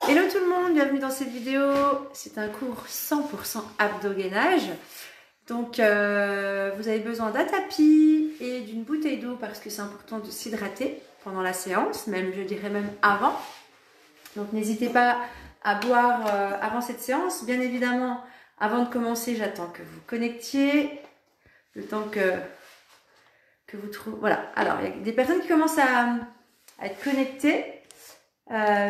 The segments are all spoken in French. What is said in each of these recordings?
Hello tout le monde, bienvenue dans cette vidéo. C'est un cours 100% abdos-gainage. Donc vous avez besoin d'un tapis et d'une bouteille d'eau parce que c'est important de s'hydrater pendant la séance, même je dirais même avant. Donc n'hésitez pas à boire avant cette séance. Bien évidemment, avant de commencer, j'attends que vous connectiez. Le temps que vous trouvez. Voilà, alors il y a des personnes qui commencent à être connectées.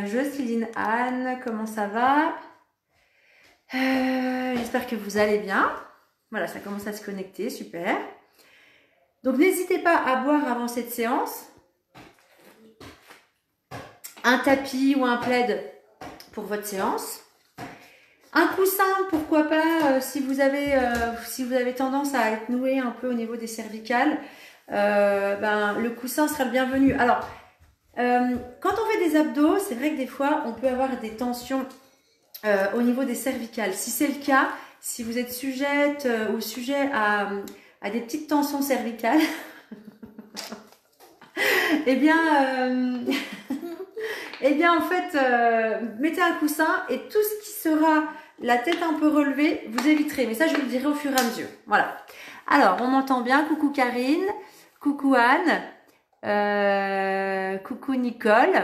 Jocelyne, Anne, comment ça va? J'espère que vous allez bien. Voilà, ça commence à se connecter, super. Donc n'hésitez pas à boire avant cette séance. Un tapis ou un plaid pour votre séance. Un coussin, pourquoi pas, si vous avez tendance à être noué un peu au niveau des cervicales, le coussin sera le bienvenu. Alors, quand on fait des abdos, c'est vrai que des fois, on peut avoir des tensions au niveau des cervicales. Si c'est le cas, si vous êtes sujette ou sujet à des petites tensions cervicales, eh bien en fait, mettez un coussin et tout ce qui sera la tête un peu relevée, vous éviterez. Mais ça, je vous le dirai au fur et à mesure. Voilà. Alors, on m'entend bien. Coucou Karine. Coucou Anne. Coucou Nicole.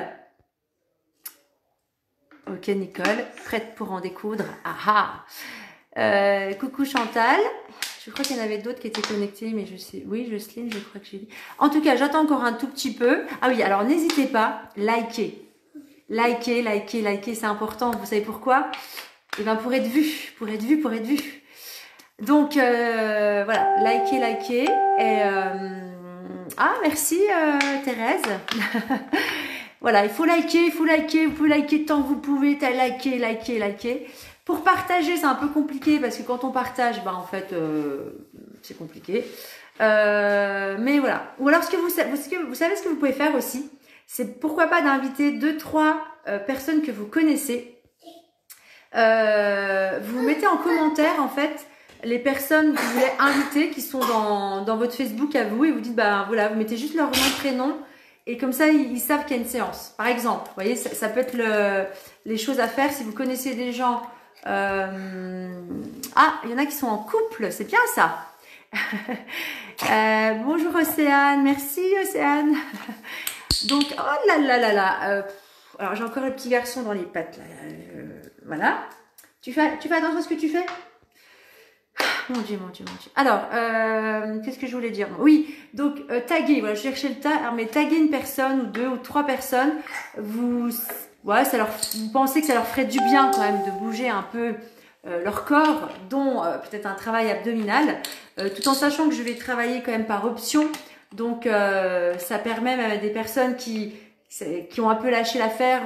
Ok Nicole, prête pour en découdre. Ah ah. Coucou Chantal. Je crois qu'il y en avait d'autres qui étaient connectés, mais je sais. Oui, Jocelyne, je crois que j'ai dit. En tout cas, j'attends encore un tout petit peu. Ah oui, alors n'hésitez pas, likez. Likez, c'est important. Vous savez pourquoi? Eh bien, pour être vu. Donc, voilà, likez. Et, ah, merci Thérèse. Voilà, il faut liker. Vous pouvez liker tant que vous pouvez. Liker. Pour partager, c'est un peu compliqué parce que quand on partage, en fait, c'est compliqué. Mais voilà. Ou alors, vous savez ce que vous pouvez faire aussi, c'est pourquoi pas d'inviter 2-3 personnes que vous connaissez. Vous mettez en commentaire, en fait, les personnes que vous voulez inviter qui sont dans votre Facebook à vous et vous dites, voilà, vous mettez juste leur nom, prénom et comme ça, ils savent qu'il y a une séance. Par exemple, vous voyez, ça peut être les choses à faire si vous connaissez des gens. Ah, il y en a qui sont en couple, c'est bien ça. Bonjour Océane, merci Océane. Donc, oh là. Alors, j'ai encore le petit garçon dans les pattes. Là. Voilà. Tu fais attention à ce que tu fais? Mon Dieu. Alors, qu'est-ce que je voulais dire? Oui, donc, taguer. Voilà, je cherchais le tag. Mais taguer une personne ou 2 ou 3 personnes, vous pensez que ça leur ferait du bien quand même de bouger un peu leur corps, dont peut-être un travail abdominal, tout en sachant que je vais travailler quand même par option. Donc, ça permet même à des personnes qui ont un peu lâché l'affaire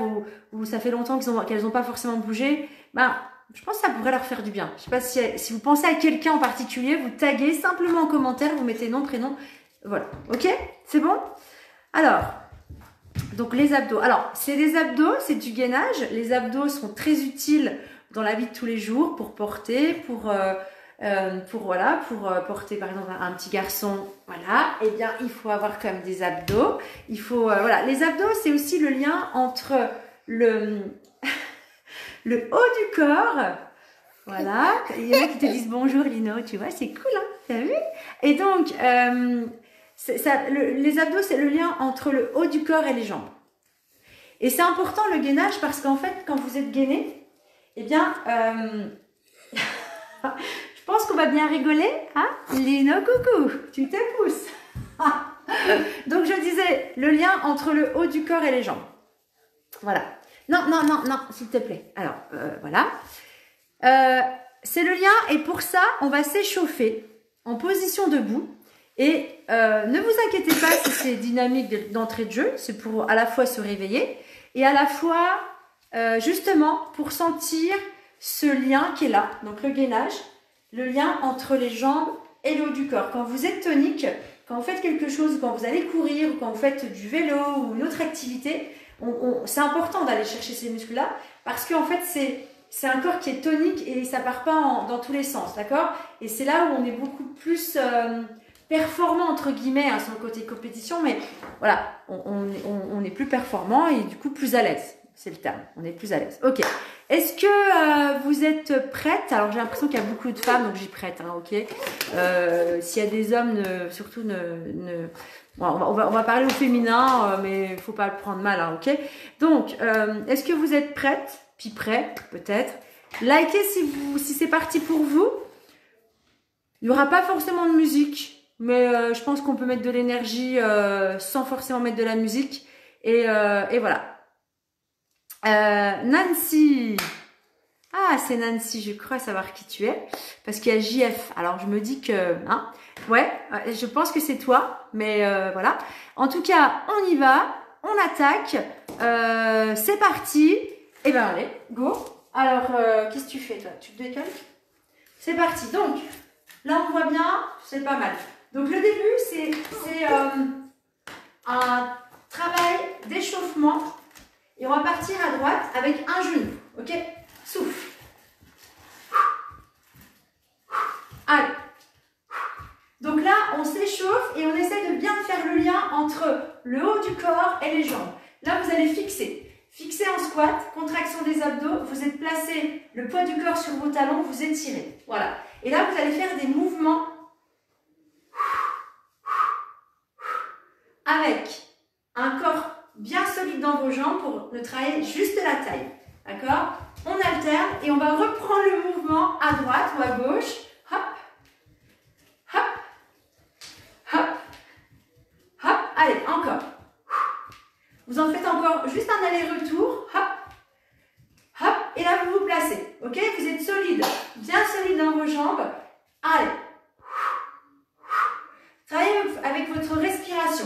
ou ça fait longtemps qu'elles n'ont pas forcément bougé, je pense que ça pourrait leur faire du bien. Je sais pas si vous pensez à quelqu'un en particulier, vous taguez simplement en commentaire, vous mettez nom, prénom, voilà. Ok? C'est bon? Alors, donc les abdos. Alors, c'est des abdos, c'est du gainage. Les abdos sont très utiles dans la vie de tous les jours pour porter, pour porter par exemple un petit garçon, voilà, eh bien il faut avoir quand même des abdos. Il faut, voilà, les abdos c'est aussi le lien entre le haut du corps, voilà. Il y en a qui te disent bonjour Lino, tu vois, c'est cool, hein, t'as vu? Et donc, les abdos c'est le lien entre le haut du corps et les jambes. Et c'est important le gainage parce qu'en fait, quand vous êtes gainé, eh bien, je pense qu'on va bien rigoler, hein? Lino, coucou, tu te pousses. Donc, je disais, le lien entre le haut du corps et les jambes. Voilà. Non, s'il te plaît. Alors, voilà. C'est le lien et pour ça, on va s'échauffer en position debout. Et ne vous inquiétez pas si c'est dynamique d'entrée de jeu. C'est pour à la fois se réveiller et à la fois, justement, pour sentir ce lien qui est là. Donc, le gainage. Le lien entre les jambes et le haut du corps. Quand vous êtes tonique, quand vous faites quelque chose, quand vous allez courir, quand vous faites du vélo ou une autre activité, c'est important d'aller chercher ces muscles-là parce qu'en fait, c'est un corps qui est tonique et ça part pas dans tous les sens, d'accord? Et c'est là où on est beaucoup plus performant, entre guillemets, sur le côté compétition, mais voilà, on est plus performant et du coup plus à l'aise. c'est le terme. On est plus à l'aise. Ok. Est-ce que vous êtes prêtes? Alors, j'ai l'impression qu'il y a beaucoup de femmes, donc j'y prête, hein, ok. S'il y a des hommes, surtout bon, on va parler au féminin, mais il faut pas le prendre mal, hein, ok. Donc, est-ce que vous êtes prêtes? Puis prêts, peut-être. Likez si c'est parti pour vous. Il n'y aura pas forcément de musique, mais je pense qu'on peut mettre de l'énergie sans forcément mettre de la musique. Et voilà. Nancy. Ah, c'est Nancy, je crois savoir qui tu es. Parce qu'il y a JF. Alors, je me dis que... Hein, ouais, je pense que c'est toi. Mais voilà. En tout cas, on y va. On attaque. C'est parti. Et ben allez, go. Alors, qu'est-ce que tu fais, toi? Tu te décales? C'est parti. Donc, là, on voit bien. C'est pas mal. Donc, le début, c'est un travail d'échauffement. Et on va partir à droite avec un genou. Ok? Souffle. Allez. Donc là, on s'échauffe et on essaie de bien faire le lien entre le haut du corps et les jambes. Là, vous allez fixer. Fixez en squat, contraction des abdos. Vous êtes placé le poids du corps sur vos talons, vous étirez. Voilà. Et là, vous allez faire des mouvements avec un corps bien solide dans vos jambes pour ne travailler juste la taille. D'accord? On alterne et on va reprendre le mouvement à droite ou à gauche. Hop, hop, hop, hop. Allez, encore. Vous en faites encore juste un aller-retour. Hop, hop. Et là, vous vous placez. Ok? Vous êtes solide, bien solide dans vos jambes. Allez. Travaillez avec votre respiration.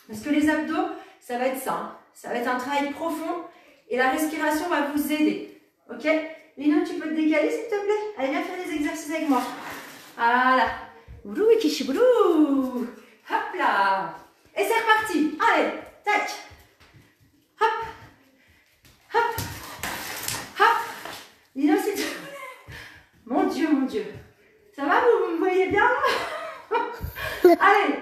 Parce que les abdos, ça va être ça. Hein. Ça va être un travail profond. Et la respiration va vous aider. Ok? Lino, tu peux te décaler s'il te plaît? Allez, viens faire des exercices avec moi. Voilà. Boulou, kishi, boulou. Hop là. Et c'est reparti. Allez, tac. Hop. Hop. Hop. Lino, s'il te plaît. Mon Dieu, mon Dieu. Ça va, vous me voyez bien? Allez,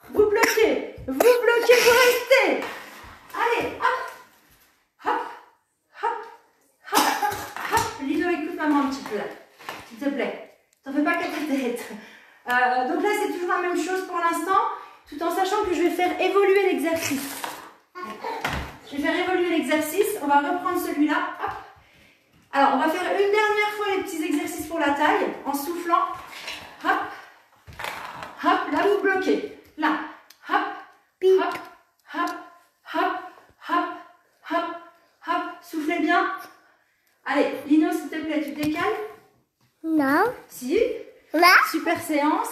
vous bloquez. Vous bloquez, vous restez. Allez, hop. Hop. Lino, écoute maman un petit peu là, s'il te plaît. T'en fais pas qu'à ta tête. Donc là, c'est toujours la même chose pour l'instant, tout en sachant que je vais faire évoluer l'exercice. Je vais faire évoluer l'exercice. On va reprendre celui-là. Alors, on va faire une dernière fois les petits exercices pour la taille, en soufflant. Hop. Hop. Là, vous bloquez. Là. Hop. Hop. Hop. Hop. Hop. Hop. Hop. Soufflez bien. Allez, Lino, s'il te plaît, tu te décales? Non. Si. Là. Super séance.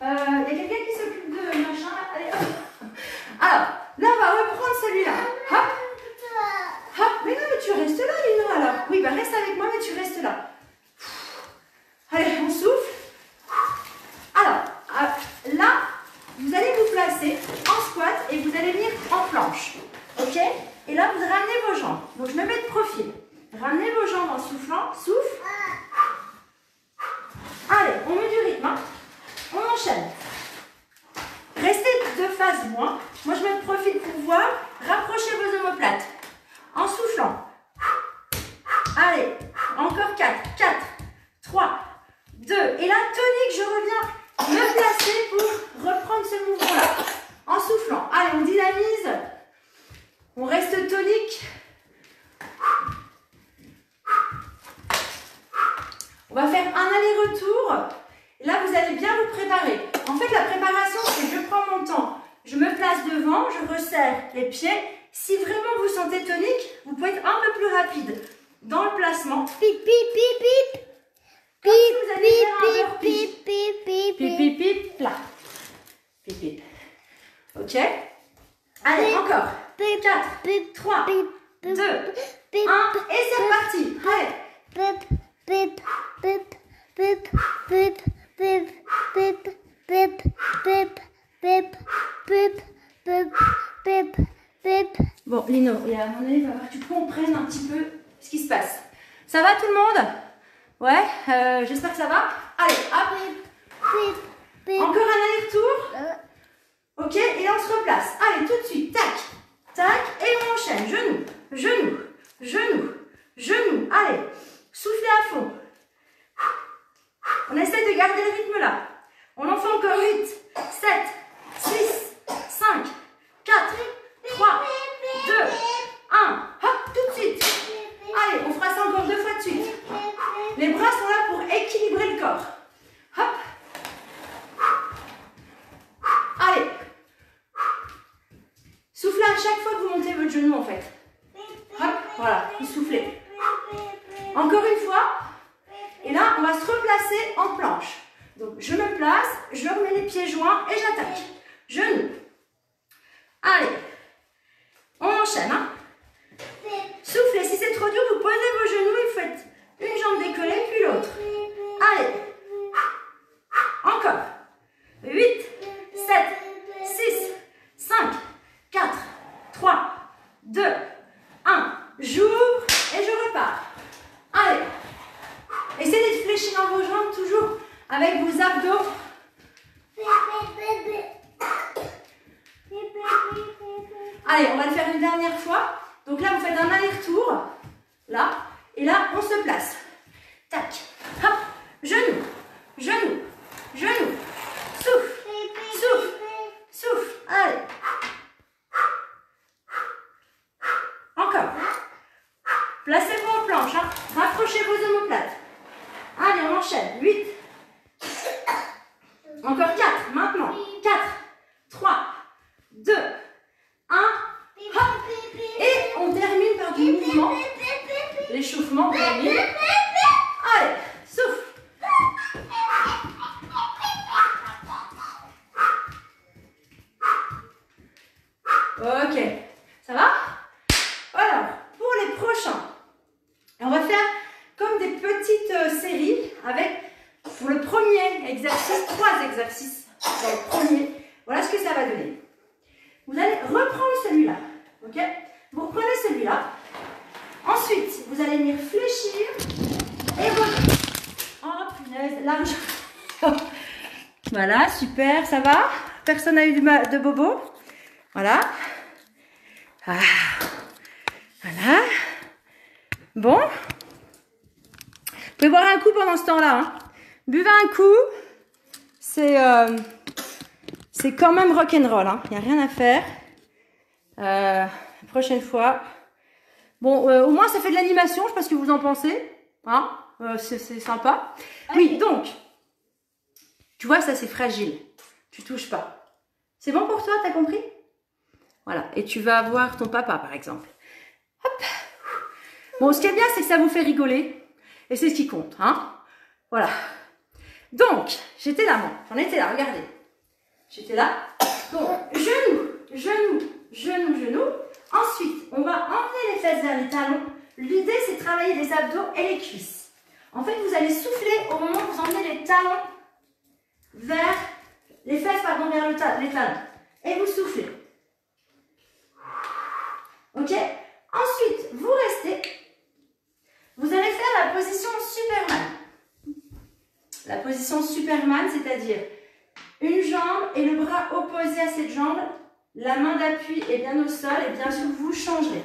Il y a quelqu'un qui s'occupe de machin là. Allez, hop. Alors, là, on va reprendre celui-là. Hop. Hop. Mais non, mais tu restes là, Lino, alors. Oui, bah reste avec moi, mais tu restes là. Allez, on souffle. Alors, là, vous allez vous placer en squat et vous allez venir en planche. Ok? Et là, vous ramenez vos jambes. Donc, je me mets de profil. Ramenez vos jambes en soufflant. Souffle. Allez, on met du rythme. Hein. On enchaîne. Restez de face moi. Moi, je mets de profil pour voir. Rapprochez vos omoplates. En soufflant. Allez, encore 4. 4, 3, 2. Et là, tonique, je reviens me placer pour reprendre ce mouvement-là. En soufflant. Allez, on dynamise. On reste tonique. On va faire un aller-retour. Là, vous allez bien vous préparer. En fait, la préparation, c'est que je prends mon temps. Je me place devant, je resserre les pieds. Si vraiment vous sentez tonique, vous pouvez être un peu plus rapide dans le placement. Pip, pip, pip, pip. Comme si vous allez faire un burpee. Pip, pip, pip, Pip, pip, pip, là. Pip, pip. Ok? Allez, encore. 4, 3, 2, 1. Et c'est reparti. Allez. Pip, pip, pip, pip, pip, pip, pip, pip, pip, pip, pip, pip, pip. Bon, Lino, et à mon avis, il va falloir que tu comprennes un petit peu ce qui se passe. Ça va tout le monde? Ouais, j'espère que ça va. Allez, hop. Encore un aller-retour. Ok, et là on se replace. Allez, tout de suite, tac. tac, et on enchaîne. Genou, genou, genou, genou. Allez, soufflez à fond. On essaie de garder le rythme là. On en fait encore 8, 7, 6, 5, 4, 3, 2, 1. Hop, tout de suite. Allez, on fera ça encore 2 fois de suite. Les bras sont là pour équilibrer le corps. Hop. Allez. Soufflez à chaque fois que vous montez votre genou en fait. Hop, voilà, vous soufflez. Encore une fois. Et là, on va se replacer en planche. Donc, je me place, je remets les pieds joints et j'attaque. Genoux. Allez. On enchaîne. Hein. Soufflez. Si c'est trop dur, vous posez vos genoux et vous faites une jambe décollée puis l'autre. Allez. Encore. 8, 7, 6, 5, 4, 3, 2, 1. J'ouvre et je repars. Allez. Essayez de fléchir dans vos jambes toujours avec vos abdos. Allez, on va le faire une dernière fois. Donc là, vous faites un aller-retour. Là. Et là, on se place. Tac. Hop. Genou. Genou. Genou. Souffle. Souffle. Souffle. Allez. Encore. Placez-vous en planche. Hein. Rapprochez vos omoplates. Allez, on enchaîne. 8. Encore 4. Maintenant. 4, 3, 2, 1. Hop. Et on termine par du mouvement. L'échauffement, on termine. Allez, souffle. Ok. Ça va? Alors, pour les prochains, on va faire comme des petites séries avec, pour le premier exercice, 3 exercices dans le premier. Voilà ce que ça va donner. Vous allez reprendre celui-là, ok? Vous reprenez celui-là. Ensuite, vous allez venir fléchir et votre... Oh, punaise, large. Voilà, super, ça va? Personne n'a eu de bobo? Voilà. Ah. Voilà. Bon. Vous pouvez boire un coup pendant ce temps-là. Hein. Buvez un coup. C'est quand même rock'n'roll. Hein. Il n'y a rien à faire. La prochaine fois. Bon, au moins ça fait de l'animation. Je ne sais pas ce que vous en pensez. Hein. C'est sympa. Oui, donc. Tu vois, ça c'est fragile. Tu touches pas. C'est bon pour toi, t'as compris? Voilà. Et tu vas voir ton papa, par exemple. Hop. Bon, ce qui est bien, c'est que ça vous fait rigoler. Et c'est ce qui compte, hein. Voilà. Donc, j'étais là, moi. J'en étais là, regardez. J'étais là. Donc, genou, genou, genou, genou. Ensuite, on va emmener les fesses vers les talons. L'idée, c'est de travailler les abdos et les cuisses. En fait, vous allez souffler au moment où vous emmenez les talons vers... Les fesses, pardon, vers les talons. Et vous soufflez. Ok? Ensuite, vous restez. Vous allez faire la position Superman. La position Superman, c'est-à-dire une jambe et le bras opposé à cette jambe. La main d'appui est bien au sol et bien sûr, vous changerez.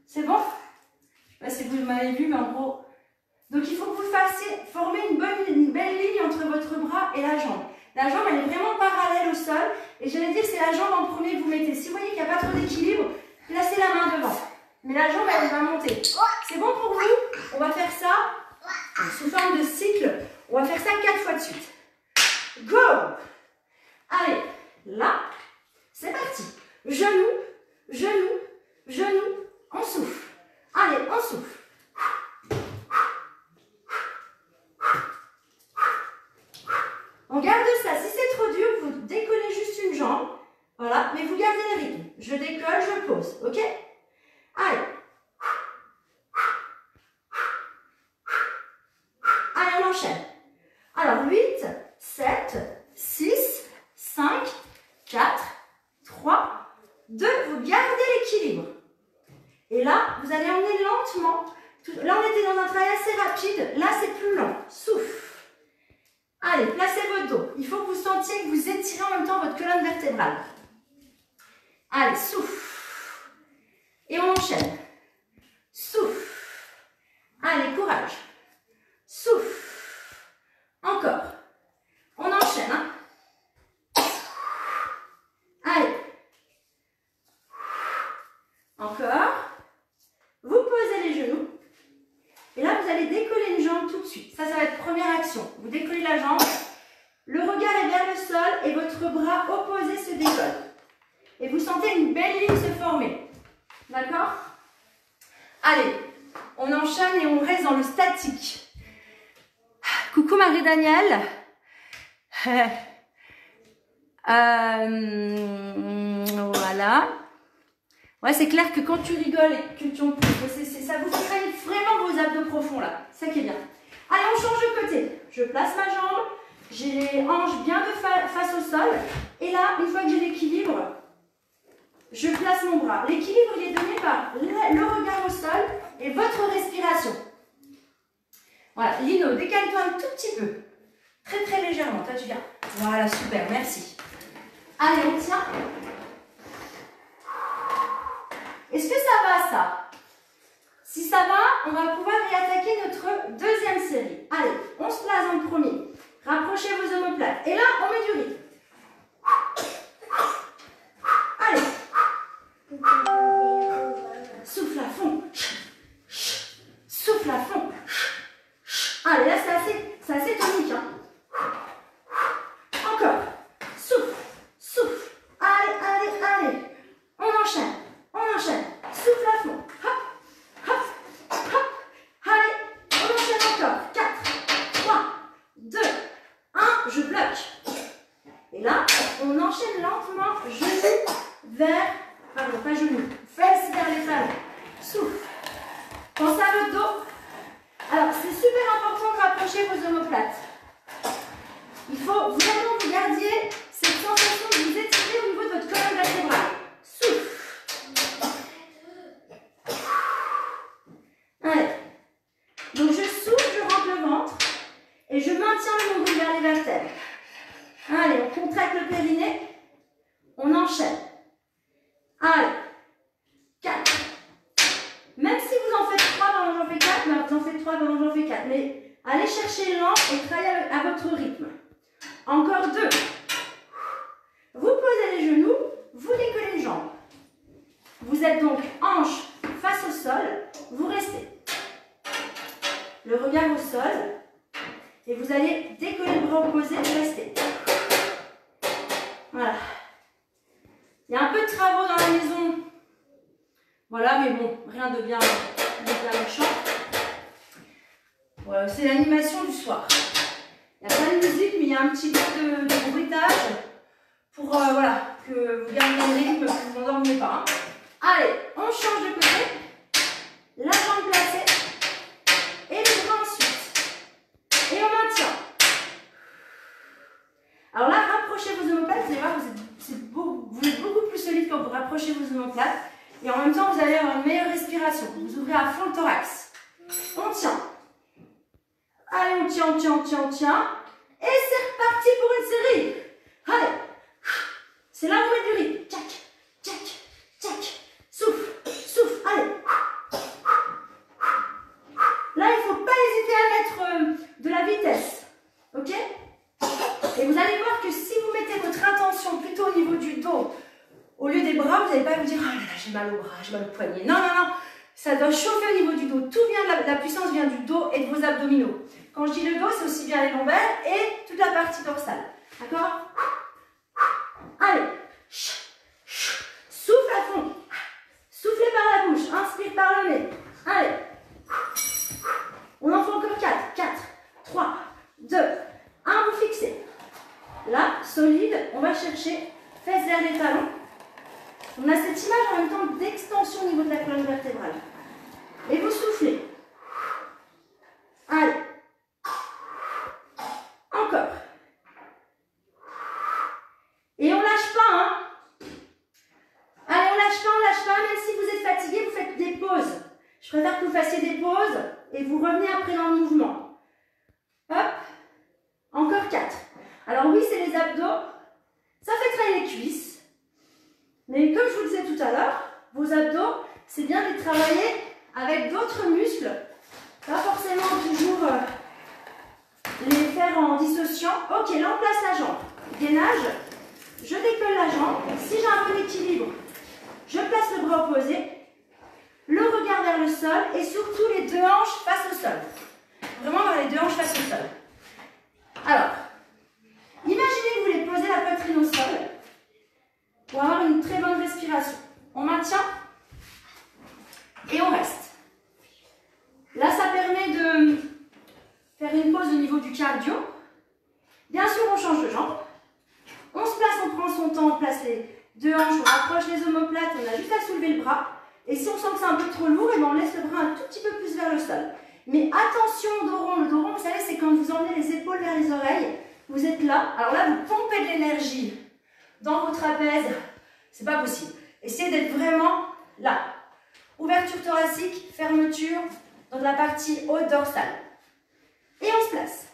C'est bon? Je ne sais pas si vous m'avez vu, mais en gros... Donc, il faut que vous fassiez former une belle ligne entre votre bras et la jambe. La jambe, elle est vraiment parallèle au sol. Et j'allais dire, c'est la jambe en premier que vous mettez. Si vous voyez qu'il n'y a pas trop d'équilibre, placez la main devant. Mais la jambe, elle va monter. C'est bon pour vous? On va faire ça sous forme de cycle. On va faire ça 4 fois de suite. Go! Allez, là, c'est parti. Genou, genou, genou. On souffle. Allez, on souffle. On garde ça. Si c'est trop dur, vous décollez juste une jambe. Voilà, mais vous gardez le rythme. Je décolle, je pose. Ok? Allez. Allez, on enchaîne. Alors, 8, 7, 6, 5, 4, 3, 2. Vous gardez l'équilibre. Et là, vous allez emmener lentement. Là, on était dans un travail assez rapide. Là, c'est plus lent. Souffle. Allez, placez votre dos. Il faut que vous sentiez que vous étirez en même temps votre colonne vertébrale. Allez, souffle. Et on enchaîne. Souffle. Allez, courage. Souffle. Encore. On enchaîne. Hein. Allez. Encore. Vous posez les genoux. Et là, vous allez décoller une jambe tout de suite. Ça va être première action. Vous décollez la jambe. Le regard est vers le sol et votre bras opposé se décolle. Et vous sentez une belle ligne se former. D'accord? Allez, on enchaîne et on reste dans le statique. Coucou Marie-Danielle. Voilà. Ouais, c'est clair que quand tu rigoles et que tu en pousses, ça vous fait vraiment vos abdos profonds là. C'est ça qui est bien. Allez, on change de côté. Je place ma jambe. J'ai les hanches bien de face au sol. Et là, une fois que j'ai l'équilibre, je place mon bras. L'équilibre, il est donné par le regard au sol et votre respiration. Voilà. Lino, décale-toi un tout petit peu. Très, très légèrement. Toi, tu viens. Voilà, super. Merci. Allez, on tient. Est-ce que ça va, ça? Si ça va, on va pouvoir réattaquer notre deuxième série. Allez, on se place en premier. Rapprochez vos omoplates. Et là, on met du rythme. Allez. Souffle à fond. Souffle à fond. Allez, là, c'est assez tonique. Hein. Encore. Souffle. Souffle. Allez, allez, allez. On enchaîne. On enchaîne. Souffle à fond. Hop, hop, hop. Allez, on enchaîne encore. 4, 3, 2, 1. Je bloque. Et là, on enchaîne lentement. Genou vers... Pardon, pas genou. Fesses vers les talons. Souffle. Pensez à votre dos. Alors, c'est super important de rapprocher vos omoplates. Il faut vraiment que vous gardiez cette sensation de vous étirer au niveau de votre colonne vertébrale. Souffle. Allez. Donc, je souffle, je rentre le ventre et je maintiens le nombril vers les vertèbres. Allez, on contracte le périnée. On enchaîne. Allez. 4. Même si vous en faites 3, ben j'en fais 4, mais vous en faites 3, ben j'en fais 4. Mais allez chercher lent et travaillez à votre rythme. Encore 2. Vous posez les genoux, vous décollez les jambes. Vous êtes donc hanche face au sol, vous restez. Le regard au sol. Et vous allez décoller le bras opposé et rester. Voilà. Il y a un peu de travaux dans la maison. Voilà, mais bon, rien de bien méchant. Voilà, c'est l'animation du soir. Il n'y a pas de musique, mais il y a un petit peu de bruitage pour voilà, que vous gardiez le rythme, que vous ne vous endormez pas. Hein. Allez, on change de côté. La jambe placée. Et le bras ensuite. Et on maintient. Alors là, rapprochez vos omoplates. Vous allez voir, vous êtes beaucoup plus solide quand vous rapprochez vos omoplates. Et en même temps, vous allez avoir une meilleure respiration. Vous ouvrez à fond le thorax. On tient. Allez, on tient, on tient, on tient, on tient. Et c'est reparti pour une série. Allez. C'est là où on met du rythme. Tchac, tchac, tchac. Souffle, souffle. Allez. Là, il ne faut pas hésiter à mettre de la vitesse. Ok? Et vous allez voir que si vous mettez votre attention plutôt au niveau du dos, au lieu des bras, vous n'allez pas vous dire « Ah là là, j'ai mal au bras, j'ai mal au poignet ». Non, non, non. Ça doit chauffer au niveau du dos. Tout vient de la puissance vient du dos et de vos abdominaux. Quand je dis le dos, c'est aussi bien les lombaires et toute la partie dorsale. D'accord? Allez. Souffle à fond. Soufflez par la bouche. Inspire par le nez. Allez. On en fait encore 4. 4, 3, 2, 1. Vous fixez. Là, solide, on va chercher fesses vers les talons. On a cette image en même temps d'extension au niveau de la colonne vertébrale. Et vous soufflez. Allez. Encore. Et on lâche pas, hein. Allez, on lâche pas, même si vous êtes fatigué, vous faites des pauses. Je préfère que vous fassiez des pauses et vous revenez après dans le mouvement. Hop. Encore 4. Alors oui, c'est les abdos. Ça fait travailler les cuisses. Mais comme je vous le disais tout à l'heure, vos abdos, c'est bien de les travailler avec d'autres muscles. Pas forcément toujours les faire en dissociant. Ok, là on place la jambe. Gainage, je décolle la jambe. Si j'ai un bon équilibre, je place le bras opposé, le regard vers le sol et surtout les deux hanches face au sol. Vraiment dans les deux hanches face au sol. Alors, imaginez que vous voulez poser la poitrine au sol pour avoir une très bonne respiration. On maintient et on reste. Là, ça permet de faire une pause au niveau du cardio. Bien sûr, on change de jambe. On se place, on prend son temps, on place les deux hanches, on rapproche les omoplates, on a juste à soulever le bras. Et si on sent que c'est un peu trop lourd, et bien on laisse le bras un tout petit peu plus vers le sol. Mais attention au dos rond. Le dos rond, vous savez, c'est quand vous emmenez les épaules vers les oreilles. Vous êtes là. Alors là, vous pompez de l'énergie dans vos trapèzes. C'est pas possible. Essayez d'être vraiment là. Ouverture thoracique, fermeture dans la partie haute dorsale. Et on se place.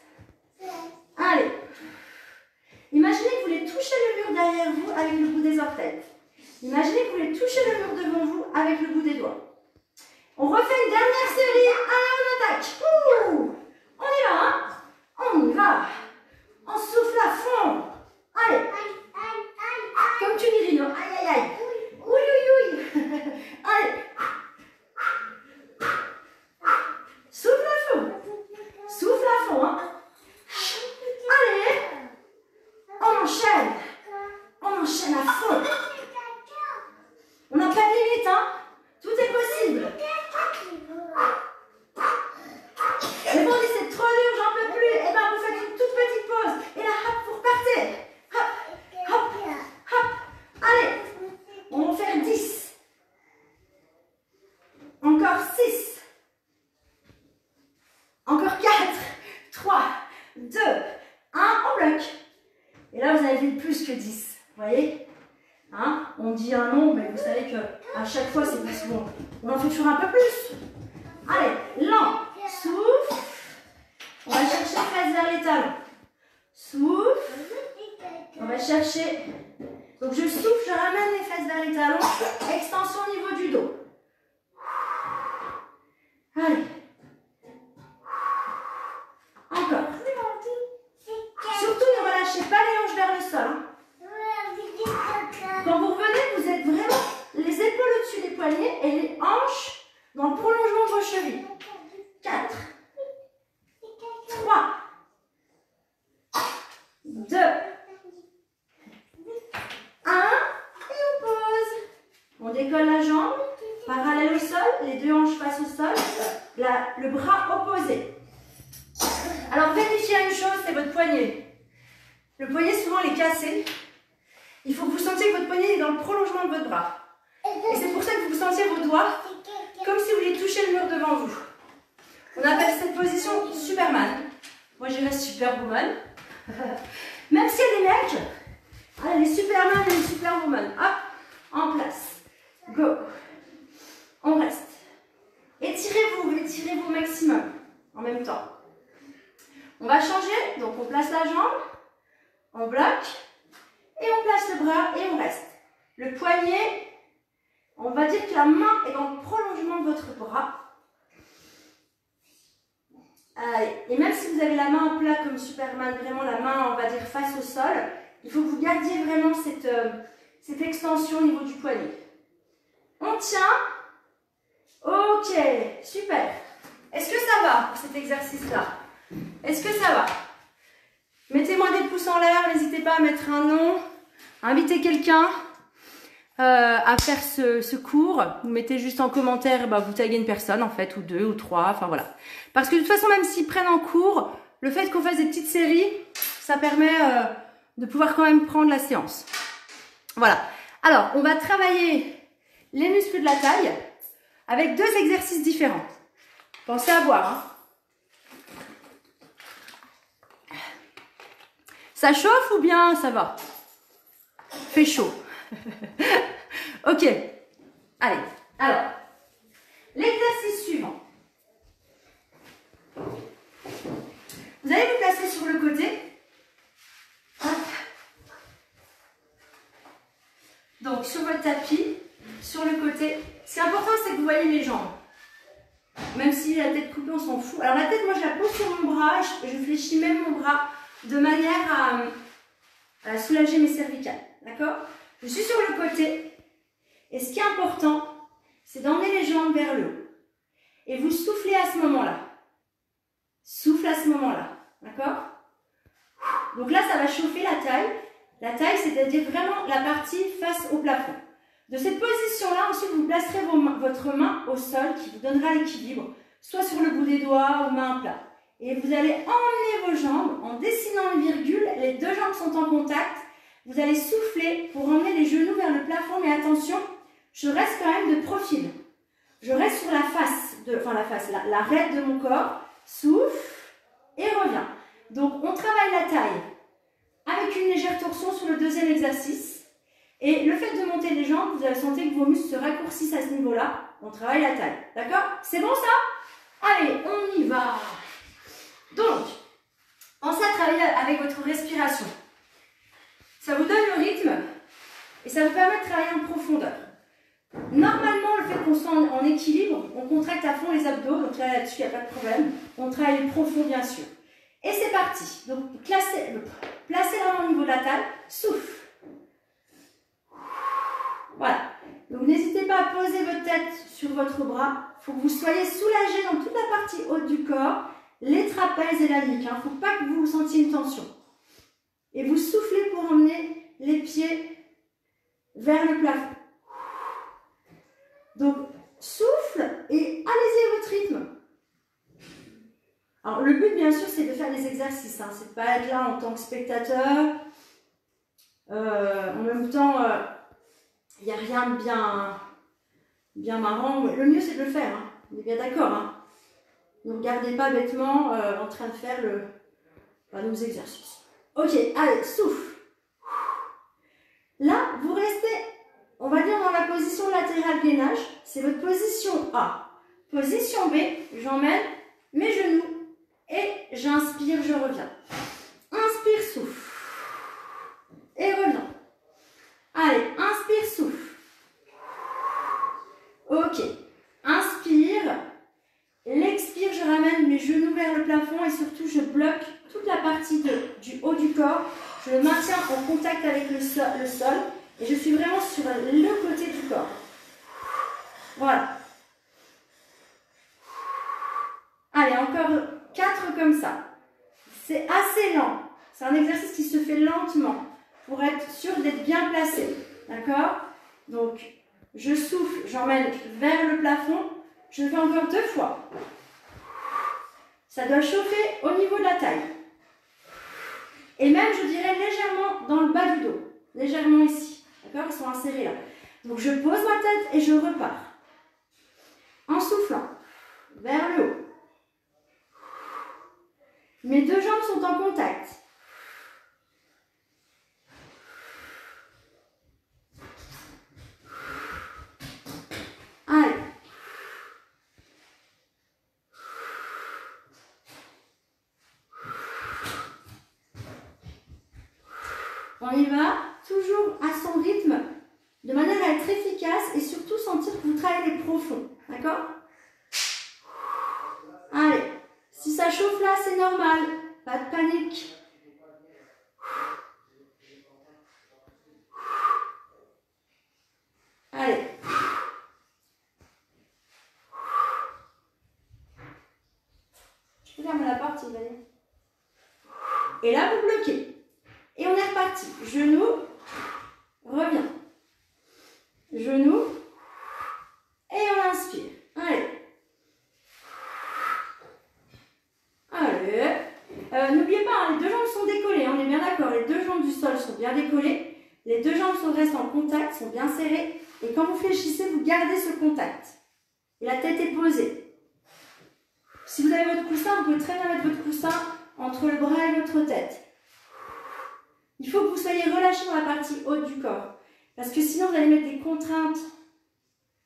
Allez. Imaginez que vous voulez toucher le mur derrière vous avec le bout des orteils. Imaginez que vous voulez toucher le mur devant vous avec le bout des doigts. On refait une dernière série. Allez, on attaque. Ouh. On y va, hein. On y va. On souffle à fond. Allez. Comme tu dis, Lino. Aïe, aïe, aïe. Oui, oui, oui. Allez. Souffle à fond. Souffle à fond, hein. Allez. On enchaîne. On enchaîne à fond. On n'a pas de limite, hein. Tout est possible. Mais bon, c'est trop dur, j'en peux plus. Et bien, vous faites une toute petite pause. Et là, hop, vous repartez. Hop, hop, hop. Allez, on va faire 10. Encore 6. Encore 4, 3, 2, 1. On bloque. Et là, vous avez fait plus que 10. Vous voyez, hein, on dit un nom, mais vous savez qu'à chaque fois, c'est parce qu'on en fait toujours un peu plus. Allez, lent. Souffle. On va chercher face vers les talons. Souffle. On va chercher. Donc je souffle, je ramène les fesses vers les talons. Extension au niveau du dos. Allez. Encore. Surtout, ne relâchez pas les hanches vers le sol. Hein. Quand vous revenez, vous êtes vraiment les épaules au-dessus des poignets et les hanches dans le prolongement de vos chevilles. 4, 3, 2, 1, et on pose. On décolle la jambe, parallèle au sol, les deux hanches face au sol, le bras opposé. Alors vérifiez une chose, c'est votre poignet. Le poignet souvent il est cassé. Il faut que vous sentiez que votre poignet est dans le prolongement de votre bras. Et c'est pour ça que vous sentiez vos doigts comme si vous vouliez toucher le mur devant vous. On appelle cette position Superman. Moi je dirais Superwoman. Même s'il y a des mecs, allez, les Superman et les Superwoman. Hop, en place. Go. On reste. Étirez-vous au maximum en même temps. On va changer, donc on place la jambe, on bloque, et on place le bras et on reste. Le poignet, on va dire que la main est dans le prolongement de votre bras. Allez. Et même si vous avez la main en plat comme Superman, vraiment la main, on va dire, face au sol, il faut que vous gardiez vraiment cette extension au niveau du poignet. On tient. Ok, super. Est-ce que ça va pour cet exercice-là? Est-ce que ça va? Mettez-moi des pouces en l'air, n'hésitez pas à mettre un nom, invitez quelqu'un à faire ce cours. Vous mettez juste en commentaire, vous taguez une personne en fait, ou 2 ou 3, enfin voilà. Parce que de toute façon, même s'ils prennent en cours, le fait qu'on fasse des petites séries, ça permet de pouvoir quand même prendre la séance. Voilà. Alors, on va travailler les muscles de la taille avec 2 exercices différents. Pensez à boire, hein. Ça chauffe ou bien ça va? Fait chaud. Ok. Allez. Alors, l'exercice suivant. Vous allez vous placer sur le côté. Hop. Donc, sur votre tapis, sur le côté. C'est important l'important, c'est que vous voyez les jambes. Même si la tête coupée, on s'en fout. Alors la tête, moi, je la pose sur mon bras. Je fléchis même mon bras de manière à soulager mes cervicales. D'accord? Je suis sur le côté. Et ce qui est important, c'est d'emmener les jambes vers le haut. Et vous soufflez à ce moment-là. Souffle à ce moment-là. D'accord? Donc là, ça va chauffer la taille. La taille, c'est-à-dire vraiment la partie face au plafond. De cette position-là, ensuite, vous placerez votre main au sol qui vous donnera l'équilibre, soit sur le bout des doigts ou main à plat. Et vous allez emmener vos jambes en dessinant une virgule. Les deux jambes sont en contact. Vous allez souffler pour emmener les genoux vers le plafond. Mais attention, je reste quand même de profil. Je reste sur la face, l'arête de mon corps. Souffle et reviens. Donc, on travaille la taille avec une légère torsion sur le deuxième exercice. Et le fait de monter les jambes, vous allez sentir que vos muscles se raccourcissent à ce niveau-là. On travaille la taille. D'accord? C'est bon ça? Allez, on y va. Donc, pensez à travailler avec votre respiration. Ça vous donne le rythme et ça vous permet de travailler en profondeur. Normalement, le fait qu'on soit en équilibre, on contracte à fond les abdos. Donc là-dessus, il n'y a pas de problème. On travaille profond, bien sûr. Et c'est parti. Donc, placez la main au niveau de la taille. Souffle. Voilà. Donc, n'hésitez pas à poser votre tête sur votre bras. Il faut que vous soyez soulagé dans toute la partie haute du corps, les trapèzes et la nuque. Il ne faut pas que vous sentiez une tension. Et vous soufflez pour emmener les pieds vers le plafond. Donc, souffle et allez-y à votre rythme. Alors, le but, bien sûr, c'est de faire des exercices. Hein. C'est de pas être là en tant que spectateur. En même temps, il n'y a rien de bien marrant. Le mieux, c'est de le faire. Hein. On est bien d'accord. Hein. Ne regardez pas bêtement en train de faire nos exercices. Ok, allez, souffle. Là, vous restez, on va dire, dans la position latérale gainage. C'est votre position A. Position B, j'emmène mes genoux et j'inspire, je reviens. Inspire, souffle. Et reviens. Allez, inspire, souffle. Ok. Inspire. L'expire, je ramène mes genoux vers le plafond et surtout, je bloque toute la partie du haut du corps. Je le maintiens en contact avec le sol et je suis vraiment sur le côté du corps. Voilà. Allez, encore 4 comme ça. C'est assez lent. C'est un exercice qui se fait lentement pour être sûr d'être bien placé. D'accord? Donc, je souffle, j'emmène vers le plafond. Je le fais encore 2 fois. Ça doit chauffer au niveau de la taille. Et même, je dirais, légèrement dans le bas du dos. Légèrement ici. D'accord? Ils sont insérés là. Donc, je pose ma tête et je repars. En soufflant vers le haut. Mes 2 jambes sont en contact. Allez. On y va, toujours à son rythme, de manière à être efficace et surtout sentir que vous travaillez profond. D'accord? Allez, si ça chauffe là, c'est normal, pas de panique. Allez. Je peux fermer la porte, il va aller. Et là, vous bloquez. Et on est reparti. Genou, reviens. Genou, et on inspire. Allez. Allez. N'oubliez pas, hein, les 2 jambes sont décollées, on est bien d'accord. Les 2 jambes du sol sont bien décollées. Les 2 jambes restent en contact, sont bien serrées. Et quand vous fléchissez, vous gardez ce contact. Et la tête est posée. Si vous avez votre coussin, vous pouvez très bien mettre votre coussin entre le bras et votre tête. Il faut que vous soyez relâché dans la partie haute du corps. Parce que sinon, vous allez mettre des contraintes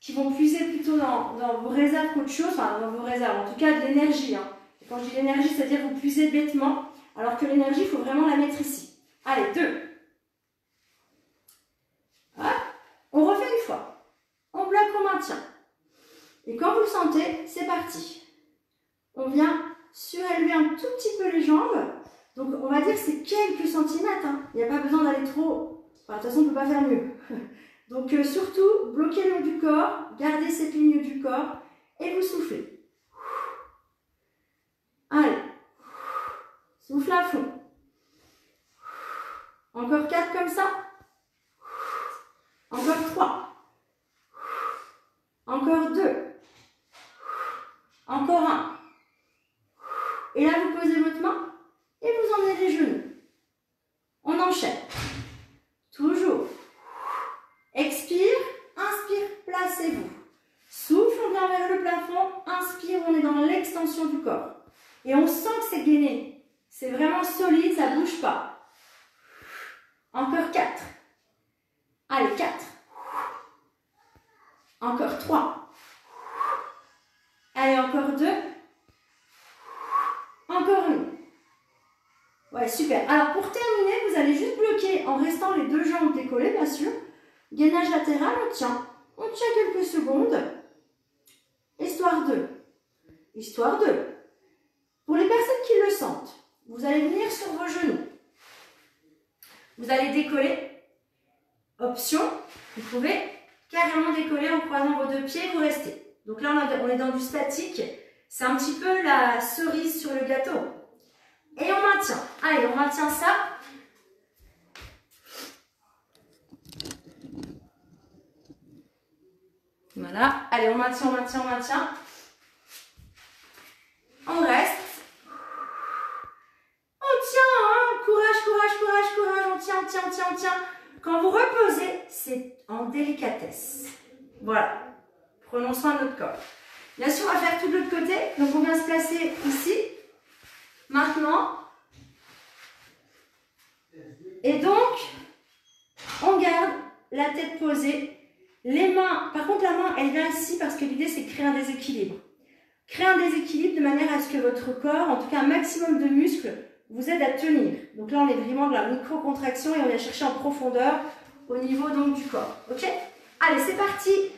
qui vont puiser plutôt dans vos réserves qu'autre chose. Enfin, dans vos réserves, en tout cas de l'énergie. Hein. Et quand je dis l'énergie, c'est-à-dire que vous puisez bêtement. Alors que l'énergie, il faut vraiment la mettre ici. Allez, 2. Hop. On refait une fois. On bloque, on maintient. Et quand vous le sentez, c'est parti. On vient surélever un tout petit peu les jambes. Donc, on va dire que c'est quelques centimètres. Hein. Il n'y a pas besoin d'aller trop. Enfin, de toute façon, on ne peut pas faire mieux. Donc, surtout, bloquez le long du corps. Gardez cette ligne du corps. Et vous soufflez. Allez. Souffle à fond. Encore 4 comme ça. Encore 3. Encore 2. Encore 1. Et là, vous posez votre main et vous emmenez les genoux. On enchaîne. Toujours. Expire, inspire, placez-vous. Souffle, on vient vers le plafond. Inspire, on est dans l'extension du corps. Et on sent que c'est gainé. C'est vraiment solide, ça ne bouge pas. Encore 4. Allez, 4. Encore 3. Allez, encore 2. Encore 1. Ouais, super. Alors, pour terminer, vous allez juste bloquer en restant les deux jambes décollées, bien sûr. Gainage latéral, on tient. On tient quelques secondes. Histoire 2. Histoire 2. Pour les personnes qui le sentent, vous allez venir sur vos genoux. Vous allez décoller. Option, vous pouvez carrément décoller en croisant vos deux pieds, vous restez. Donc là, on est dans du statique. C'est un petit peu la cerise sur le gâteau. Et on maintient. Allez, on maintient ça. Voilà. Allez, on maintient, on maintient, on maintient. On reste. On tient, hein. Courage, courage, courage, courage. On tient, on tient, on tient, on tient. Quand vous reposez, c'est en délicatesse. Voilà. Prenons soin de notre corps. Bien sûr, on va faire tout de l'autre côté. Donc, on vient se placer ici. Maintenant. Et donc, on garde la tête posée. Les mains, par contre, la main, elle vient ici parce que l'idée, c'est de créer un déséquilibre. Créer un déséquilibre de manière à ce que votre corps, en tout cas un maximum de muscles, vous aide à tenir. Donc là, on est vraiment de la micro-contraction et on vient chercher en profondeur au niveau donc du corps. Ok? Allez, c'est parti.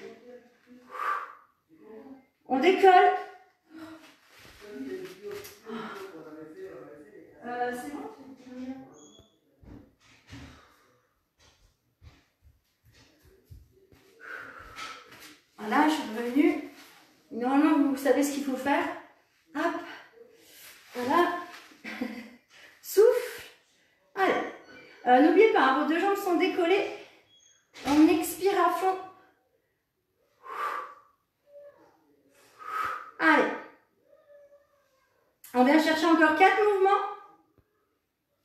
On décolle. C'est bon? Voilà, je suis revenue. Normalement, vous savez ce qu'il faut faire. Hop. Voilà. Souffle. Allez. N'oubliez pas, hein, vos deux jambes sont décollées. On expire à fond. Allez. On vient chercher encore 4 mouvements.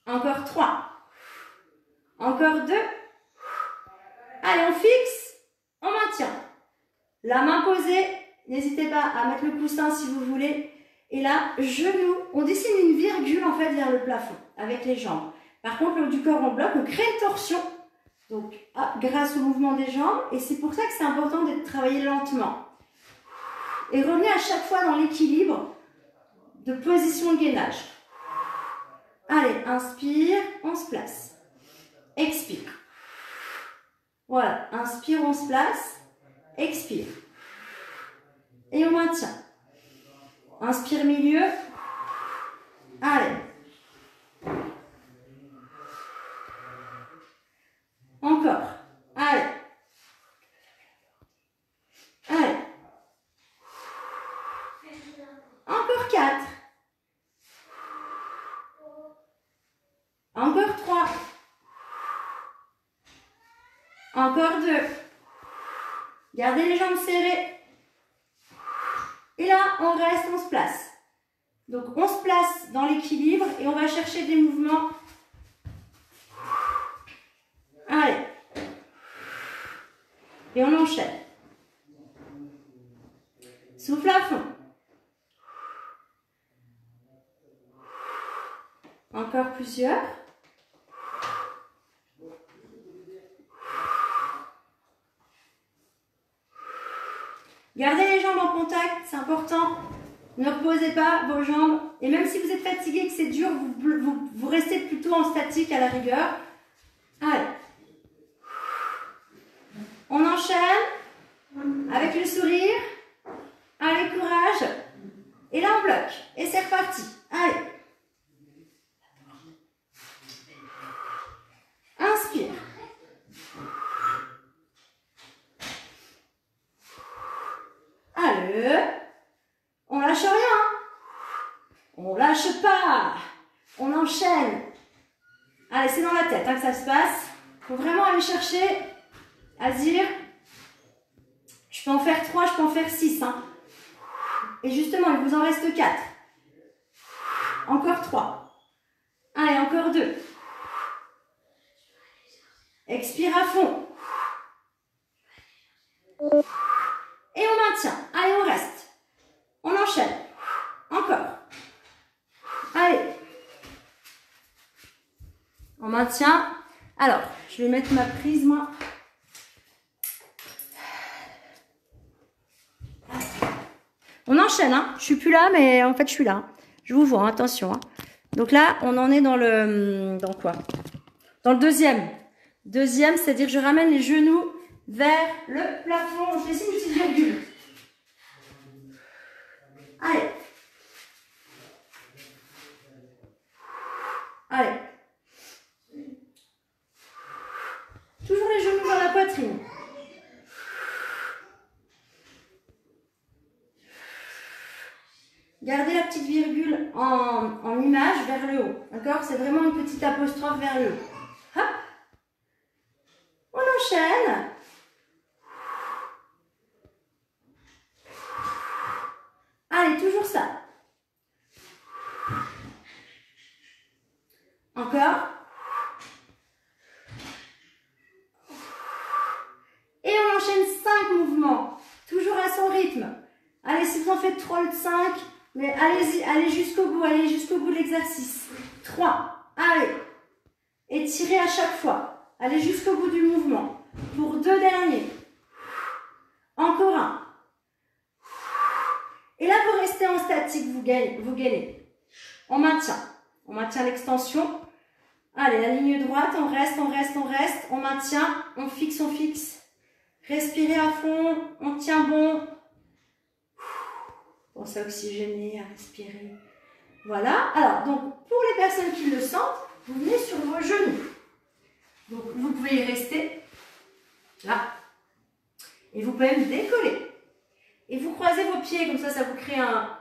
Encore 3. Encore 2. Allez, on fixe. On maintient. La main posée. N'hésitez pas à mettre le coussin si vous voulez. Et là, genoux. On dessine une virgule en fait vers le plafond avec les jambes. Par contre, le haut du corps on bloque. On crée une torsion. Donc, grâce au mouvement des jambes. Et c'est pour ça que c'est important de travailler lentement. Et revenez à chaque fois dans l'équilibre de position de gainage. Allez, inspire, on se place. Expire. Voilà, inspire, on se place. Expire. Et on maintient. Inspire milieu. Allez. Encore. Allez. Allez. Encore 4. Encore 3. Encore 2. Gardez les jambes serrées. Et là, on reste, on se place. Donc, on se place dans l'équilibre et on va chercher des mouvements. Allez. Et on enchaîne. Souffle à fond. Encore plusieurs. Gardez les jambes en contact, c'est important. Ne reposez pas vos jambes. Et même si vous êtes fatigué, que c'est dur, vous restez plutôt en statique à la rigueur. Allez. On enchaîne avec le sourire. bloc. Et c'est reparti. Allez. Inspire. Allez. On lâche rien. On lâche pas. On enchaîne. Allez, c'est dans la tête hein, que ça se passe. Il faut vraiment aller chercher à dire, je peux en faire 3, je peux en faire 6. Hein. Et justement, il vous en reste 4. Encore 3. Allez, encore 2. Expire à fond. Et on maintient. Allez, on reste. On enchaîne. Encore. Allez. On maintient. Alors, je vais mettre ma prise, moi. On enchaîne, hein. Je suis plus là, mais en fait, je suis là. Je vous vois, hein. Attention. Hein. Donc là, on en est dans le... Dans quoi? Dans le deuxième. Deuxième, c'est-à-dire que je ramène les genoux vers le plafond. Je dessine une petite virgule. Allez. Allez. Toujours les genoux dans la poitrine. Gardez la petite virgule en image vers le haut. D'accord? C'est vraiment une petite apostrophe vers le haut. Hop. On enchaîne. Allez, toujours ça. Encore. Et on enchaîne 5 mouvements. Toujours à son rythme. Allez, si vous en faites 3 ou 5, mais allez-y, allez jusqu'au bout de l'exercice. 3. Allez. Étirez à chaque fois. Allez jusqu'au bout du mouvement. Pour 2 derniers. Encore un. Et là, vous restez en statique, vous gainez. On maintient. On maintient l'extension. Allez, la ligne droite, on reste. On maintient, on fixe. Respirez à fond, on tient bon. Pensez à oxygéner, à respirer. Voilà. Alors, donc, pour les personnes qui le sentent, vous venez sur vos genoux. Donc, vous pouvez y rester. Là. Et vous pouvez me décoller. Et vous croisez vos pieds, comme ça vous crée un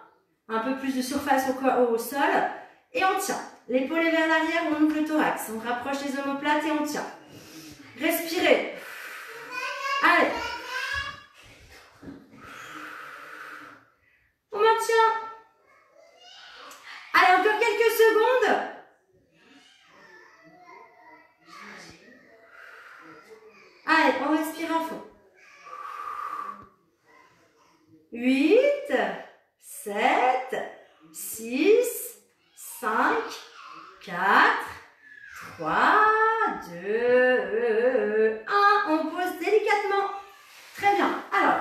peu plus de surface au sol. Et on tient. L'épaule est vers l'arrière, on ouvre le thorax. On rapproche les omoplates et on tient. Respirez. Allez. On maintient. Allez, encore quelques secondes. Allez, on respire à fond. 8, 7, 6, 5, 4, 3, 2, 1. On pose délicatement. Très bien. Alors,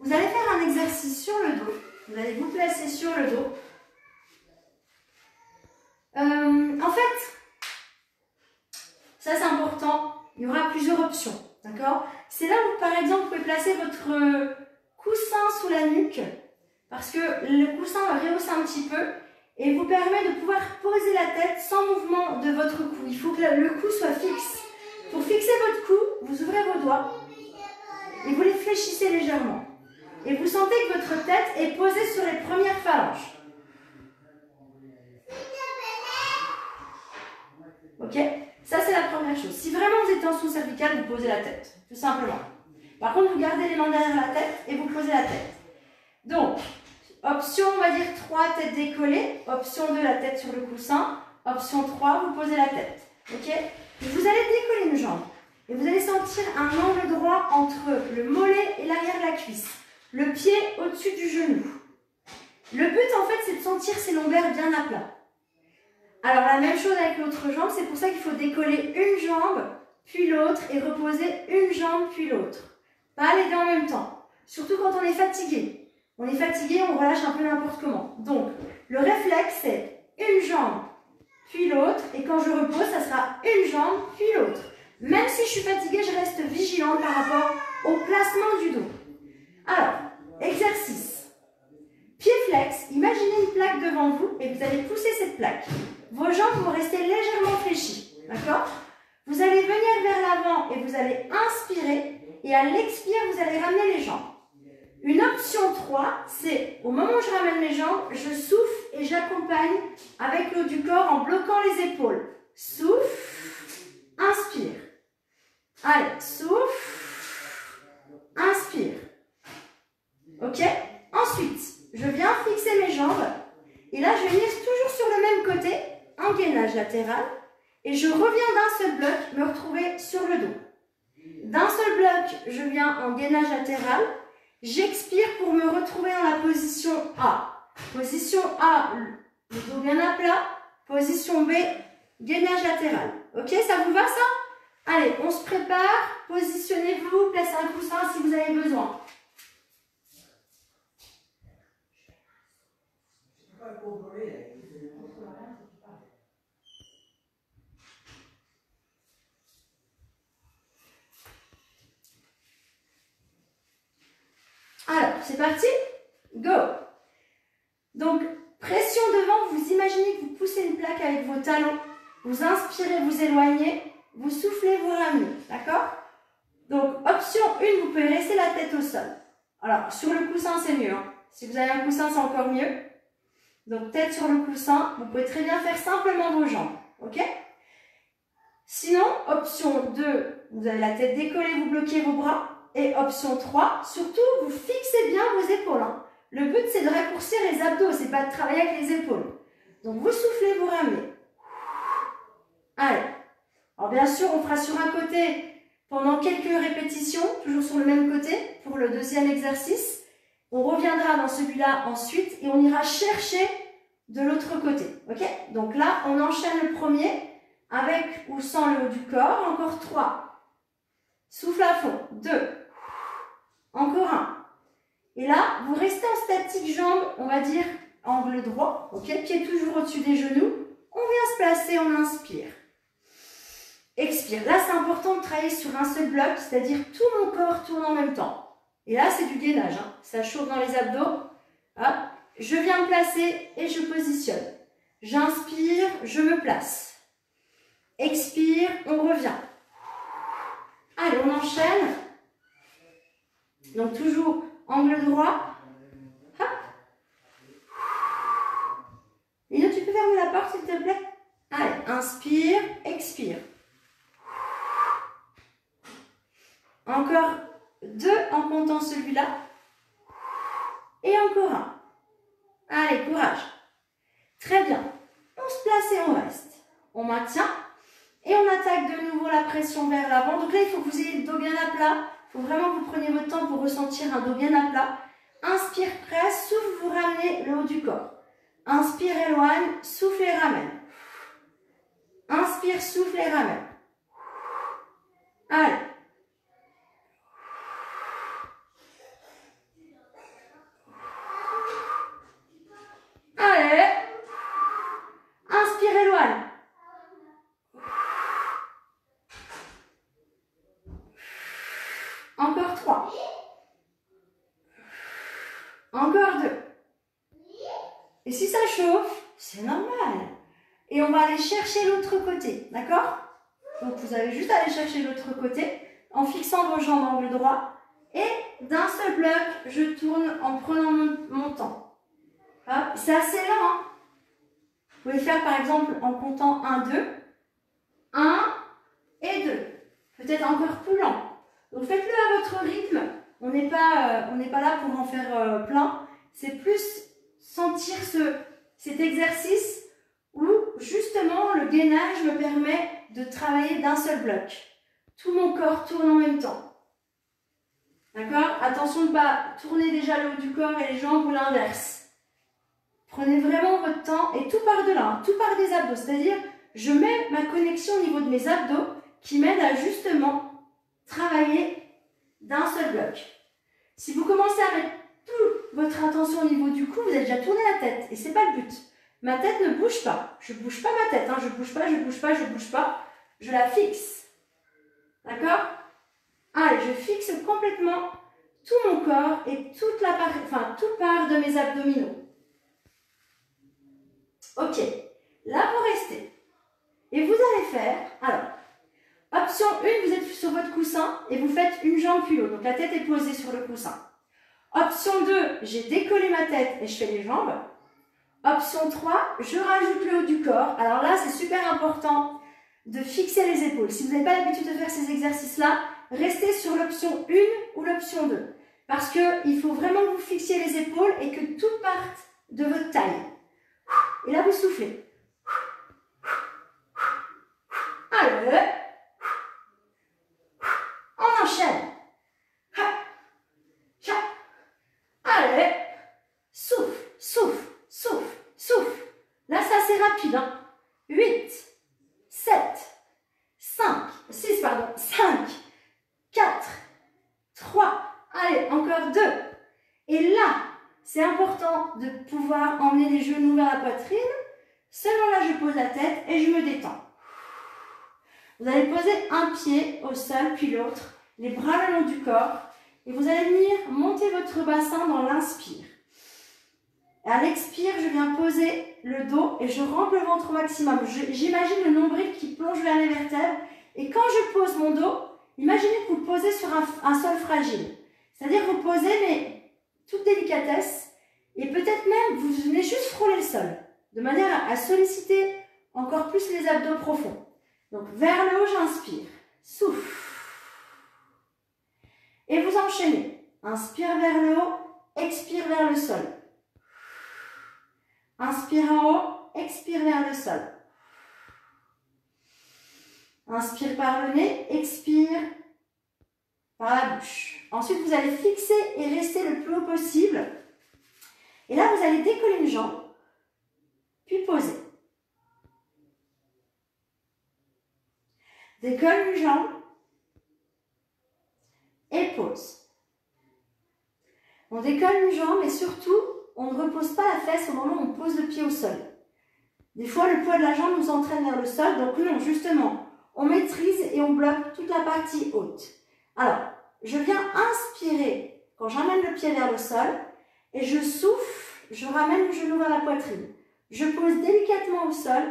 vous allez faire un exercice sur le dos. Vous allez vous placer sur le dos. En fait, ça c'est important. Il y aura plusieurs options. D'accord? C'est là où, par exemple, vous pouvez placer votre coussin sous la nuque. Parce que le coussin va rehausser un petit peu et vous permet de pouvoir poser la tête sans mouvement de votre cou. Il faut que le cou soit fixe. Pour fixer votre cou, vous ouvrez vos doigts et vous les fléchissez légèrement. Et vous sentez que votre tête est posée sur les premières phalanges. Ok? Ça, c'est la première chose. Si vraiment vous êtes tension cervicale, vous posez la tête, tout simplement. Par contre, vous gardez les mains derrière la tête et vous posez la tête. Donc, option, on va dire 3, tête décollée. Option 2, la tête sur le coussin. Option 3, vous posez la tête. Ok? Et vous allez décoller une jambe. Et vous allez sentir un angle droit entre le mollet et l'arrière de la cuisse. Le pied au-dessus du genou. Le but, en fait, c'est de sentir ces lombaires bien à plat. Alors, la même chose avec l'autre jambe, c'est pour ça qu'il faut décoller une jambe, puis l'autre, et reposer une jambe, puis l'autre. Pas les deux en même temps. Surtout quand on est fatigué. On est fatigué, on relâche un peu n'importe comment. Donc, le réflexe, c'est une jambe, puis l'autre, et quand je repose, ça sera une jambe, puis l'autre. Même si je suis fatiguée, je reste vigilante par rapport au placement du dos. Alors, exercice. devant vous et vous allez pousser cette plaque. Vos jambes vont rester légèrement fléchies. D'accord? Vous allez venir vers l'avant et vous allez inspirer. Et à l'expire, vous allez ramener les jambes. Une option 3, c'est au moment où je ramène les jambes, je souffle et j'accompagne avec le haut du corps en bloquant les épaules. Souffle, inspire. Allez, souffle, inspire. Ok? Ensuite, je viens fixer mes jambes. Et là, je vais venir toujours sur le même côté, en gainage latéral. Et je reviens d'un seul bloc, me retrouver sur le dos. D'un seul bloc, je viens en gainage latéral. J'expire pour me retrouver dans la position A. Position A, le dos bien à plat. Position B, gainage latéral. Ok, ça vous va ça? Allez, on se prépare. Positionnez-vous, placez un coussin si vous avez besoin. Alors, c'est parti? Go! Donc, pression devant, vous imaginez que vous poussez une plaque avec vos talons. Vous inspirez, vous éloignez, vous soufflez, vous ramenez. D'accord? Donc, option 1, vous pouvez laisser la tête au sol. Alors, sur le coussin, c'est mieux. Hein. Si vous avez un coussin, c'est encore mieux. Donc, tête sur le coussin. Vous pouvez très bien faire simplement vos jambes. Ok? Sinon, option 2, vous avez la tête décollée, vous bloquez vos bras. Et option 3, surtout, vous fixez bien vos épaules. Hein. Le but, c'est de raccourcir les abdos, c'est pas de travailler avec les épaules. Donc, vous soufflez, vous ramenez. Allez. Alors, bien sûr, on fera sur un côté pendant quelques répétitions, toujours sur le même côté, pour le deuxième exercice. On reviendra dans celui-là ensuite et on ira chercher de l'autre côté. Ok? Donc là, on enchaîne le premier avec ou sans le haut du corps. Encore 3. Souffle à fond. 2. Encore 1. Et là, vous restez en statique jambes, on va dire angle droit. Ok? Pied toujours au-dessus des genoux. On vient se placer, on inspire. Expire. Là, c'est important de travailler sur un seul bloc, c'est-à-dire tout mon corps tourne en même temps. Et là, c'est du gainage. Hein. Ça chauffe dans les abdos. Hop. Je viens me placer et je positionne. J'inspire, je me place. Expire, on revient. Allez, on enchaîne. Donc, toujours angle droit. Hop. Lino, tu peux fermer la porte, s'il te plaît? Allez, inspire, expire. Encore 2 en comptant celui-là. Et encore 1. Allez, courage. Très bien. On se place et on reste. On maintient. Et on attaque de nouveau la pression vers l'avant. Donc là, il faut que vous ayez le dos bien à plat. Il faut vraiment que vous preniez votre temps pour ressentir un dos bien à plat. Inspire, presse, souffle, vous ramenez le haut du corps. Inspire, éloigne, souffle et ramène. Inspire, souffle et ramène. Allez. Allez. Inspire, éloigne. Encore 3. Encore 2. Et si ça chauffe, c'est normal. Et on va aller chercher l'autre côté, d'accord? Donc vous avez juste à aller chercher l'autre côté en fixant vos jambes angle droit. Et d'un seul bloc, je tourne en prenant mon temps. C'est assez lent. Hein? Vous pouvez le faire par exemple en comptant 1, 2. 1 et 2. Peut-être encore plus lent. Donc faites-le à votre rythme. On n'est pas là pour en faire plein. C'est plus sentir cet exercice où justement le gainage me permet de travailler d'un seul bloc. Tout mon corps tourne en même temps. D'accord? Attention de ne pas tourner déjà le haut du corps et les jambes ou l'inverse. Prenez vraiment votre temps et tout part de là, hein, tout part des abdos. C'est-à-dire, je mets ma connexion au niveau de mes abdos qui m'aide à justement travailler d'un seul bloc. Si vous commencez à mettre toute votre attention au niveau du cou, vous avez déjà tourné la tête et ce n'est pas le but. Ma tête ne bouge pas. Je ne bouge pas ma tête. Hein. Je ne bouge pas, je ne bouge pas, je ne bouge pas. Je la fixe. D'accord? Allez, je fixe complètement tout mon corps et toute part de mes abdominaux. Ok, là vous restez. Et vous allez faire, alors, option 1, vous êtes sur votre coussin et vous faites une jambe puis l'autre. Donc la tête est posée sur le coussin. Option 2, j'ai décollé ma tête et je fais les jambes. Option 3, je rajoute le haut du corps. Alors là, c'est super important de fixer les épaules. Si vous n'avez pas l'habitude de faire ces exercices-là, restez sur l'option 1 ou l'option 2. Parce qu'il faut vraiment que vous fixiez les épaules et que tout parte de votre taille. Et là, vous soufflez. Allez. On enchaîne. Allez. Souffle, souffle, souffle, souffle. Là, c'est assez rapide. 8, 7, 5, 6, pardon. 5, 4, 3. Allez, encore 2. Et là, c'est important de pouvoir emmener les genoux vers la poitrine. Seulement là, je pose la tête et je me détends. Vous allez poser un pied au sol, puis l'autre, les bras le long du corps. Et vous allez venir monter votre bassin dans l'inspire. À l'expire, je viens poser le dos et je rentre le ventre au maximum. J'imagine le nombril qui plonge vers les vertèbres. Et quand je pose mon dos, imaginez que vous posez sur un sol fragile. C'est-à-dire que vous posez, mais toute délicatesse. Et peut-être même, vous venez juste frôler le sol. De manière à solliciter encore plus les abdos profonds. Donc, vers le haut, j'inspire. Souffle. Et vous enchaînez. Inspire vers le haut, expire vers le sol. Inspire en haut, expire vers le sol. Inspire par le nez, expire par la bouche. Ensuite, vous allez fixer et rester le plus haut possible. Et là, vous allez décoller une jambe, puis poser. Décolle une jambe et pose. On décolle une jambe et surtout, on ne repose pas la fesse au moment où on pose le pied au sol. Des fois, le poids de la jambe nous entraîne vers le sol, donc non, justement, on maîtrise et on bloque toute la partie haute. Alors, je viens inspirer quand j'amène le pied vers le sol et je souffle, je ramène le genou vers la poitrine. Je pose délicatement au sol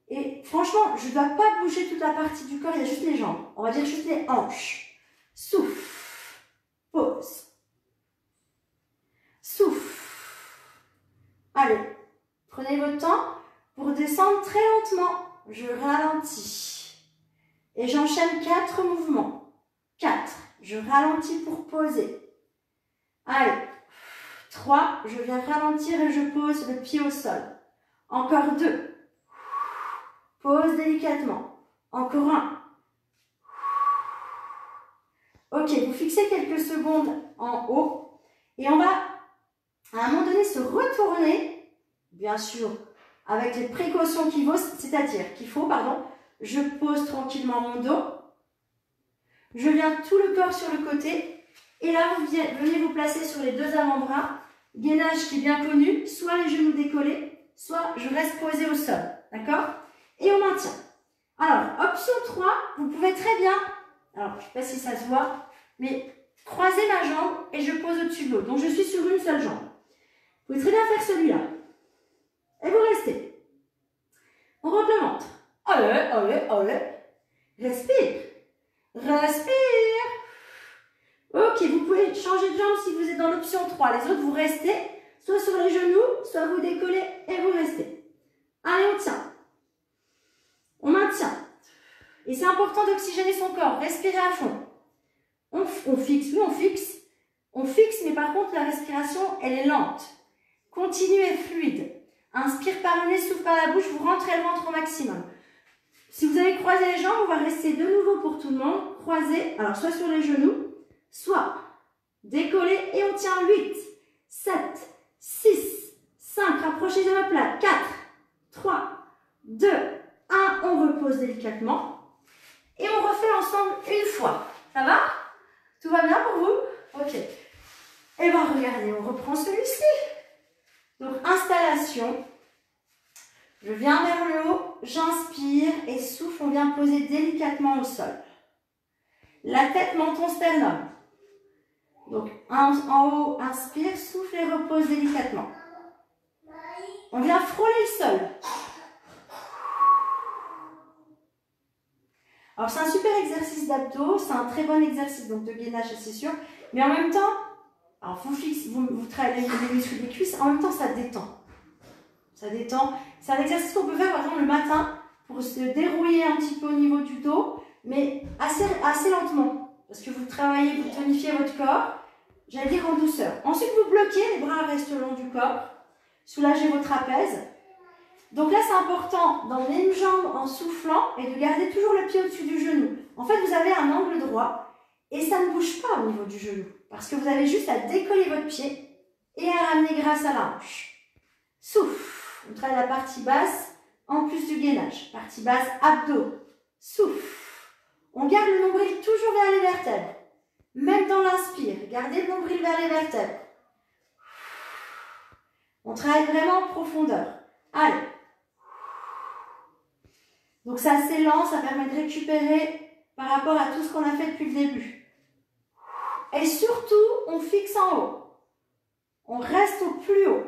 et franchement, je ne dois pas bouger toute la partie du corps, il y a juste les jambes. On va dire juste les hanches. Souffle, pose. Souffle. Allez, prenez votre temps pour descendre très lentement. Je ralentis. Et j'enchaîne 4 mouvements. 4. Je ralentis pour poser. Allez. 3. Je viens ralentir et je pose le pied au sol. Encore 2. Pose délicatement. Encore 1. Ok, vous fixez quelques secondes en haut. Et on va, à un moment donné, se retourner, bien sûr, avec les précautions qu'il faut, je pose tranquillement mon dos, je viens tout le corps sur le côté, et là, vous venez vous placer sur les 2 avant-bras, gainage qui est bien connu, soit les genoux décollés, soit je reste posé au sol, d'accord? Et on maintient. Alors, option 3, vous pouvez très bien, alors je ne sais pas si ça se voit, mais croiser ma jambe et je pose au-dessus de l'autre. Donc, je suis sur une seule jambe. Vous pouvez très bien faire celui-là. Et vous restez. On rentre le ventre. Allez, allez, allez. Respire. Respire. Ok, vous pouvez changer de jambe si vous êtes dans l'option 3. Les autres, vous restez soit sur les genoux, soit vous décollez et vous restez. Allez, on tient. On maintient. Et c'est important d'oxygéner son corps. Respirez à fond. On fixe, oui, on fixe. On fixe, mais par contre, la respiration, elle est lente. Continue et fluide. Inspire par le nez, souffle par la bouche, vous rentrez le ventre au maximum. Si vous avez croisé les jambes, on va rester de nouveau pour tout le monde. Croiser, alors soit sur les genoux, soit décoller et on tient 8, 7, 6, 5, rapprochez de la plate, 4, 3, 2, 1, on repose délicatement. Et on refait ensemble une fois. Ça va? Tout va bien pour vous? Ok. Et bien regardez, on reprend celui-ci. Donc installation. Je viens vers le haut, j'inspire et souffle, on vient poser délicatement au sol. La tête, menton, sternum. Donc en haut, inspire, souffle et repose délicatement. On vient frôler le sol. Alors, c'est un super exercice d'abdos, c'est un très bon exercice donc de gainage, c'est sûr. Mais en même temps, alors vous travaillez les muscles des cuisses, en même temps, ça détend. Ça détend. C'est un exercice qu'on peut faire, par exemple, le matin pour se dérouiller un petit peu au niveau du dos, mais assez lentement. Parce que vous travaillez, vous tonifiez votre corps, j'allais dire en douceur. Ensuite, vous bloquez, les bras restent le long du corps. Soulagez vos trapèzes. Donc là, c'est important d'emmener une jambe en soufflant et de garder toujours le pied au-dessus du genou. En fait, vous avez un angle droit et ça ne bouge pas au niveau du genou. Parce que vous avez juste à décoller votre pied et à ramener grâce à la hanche. Souffle. On travaille la partie basse en plus du gainage. Partie basse, abdos. Souffle. On garde le nombril toujours vers les vertèbres. Même dans l'inspire, gardez le nombril vers les vertèbres. On travaille vraiment en profondeur. Allez. Donc c'est assez lent, ça permet de récupérer par rapport à tout ce qu'on a fait depuis le début. Et surtout, on fixe en haut. On reste au plus haut.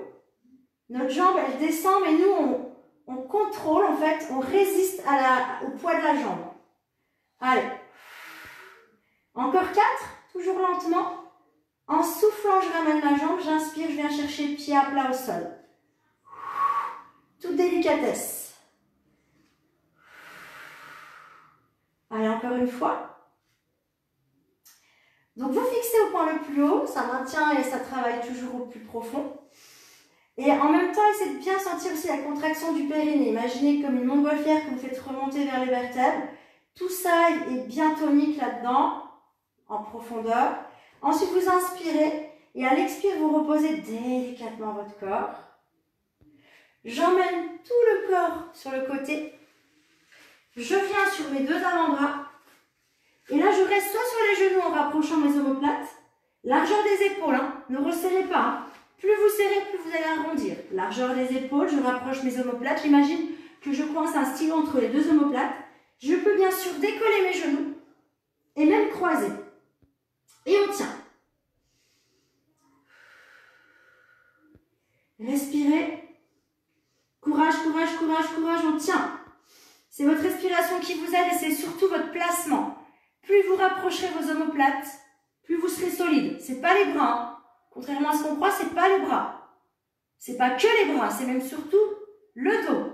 Notre jambe, elle descend, mais nous, on contrôle, en fait, on résiste au poids de la jambe. Allez. Encore 4, toujours lentement. En soufflant, je ramène ma jambe, j'inspire, je viens chercher le pied à plat au sol. Toute délicatesse. Allez, encore une fois. Donc, vous fixez au point le plus haut, ça maintient et ça travaille toujours au plus profond. Et en même temps, essayez de bien sentir aussi la contraction du périnée. Imaginez comme une montgolfière que vous faites remonter vers les vertèbres. Tout ça est bien tonique là-dedans, en profondeur. Ensuite, vous inspirez et à l'expire, vous reposez délicatement votre corps. J'emmène tout le corps sur le côté. Je viens sur mes 2 avant-bras. Et là, je reste soit sur les genoux en rapprochant mes omoplates. Largeur des épaules, hein. Ne resserrez pas. Hein. Plus vous serrez, plus vous allez arrondir. Largeur des épaules, je rapproche mes omoplates. J'imagine que je coince un stylo entre les 2 omoplates. Je peux bien sûr décoller mes genoux et même croiser. Et on tient. Respirez. Courage, courage, courage, courage, on tient. C'est votre respiration qui vous aide et c'est surtout votre placement. Plus vous rapprocherez vos omoplates, plus vous serez solide. Ce n'est pas les bras. Hein. Contrairement à ce qu'on croit, ce n'est pas les bras. Ce n'est pas que les bras, c'est même surtout le dos.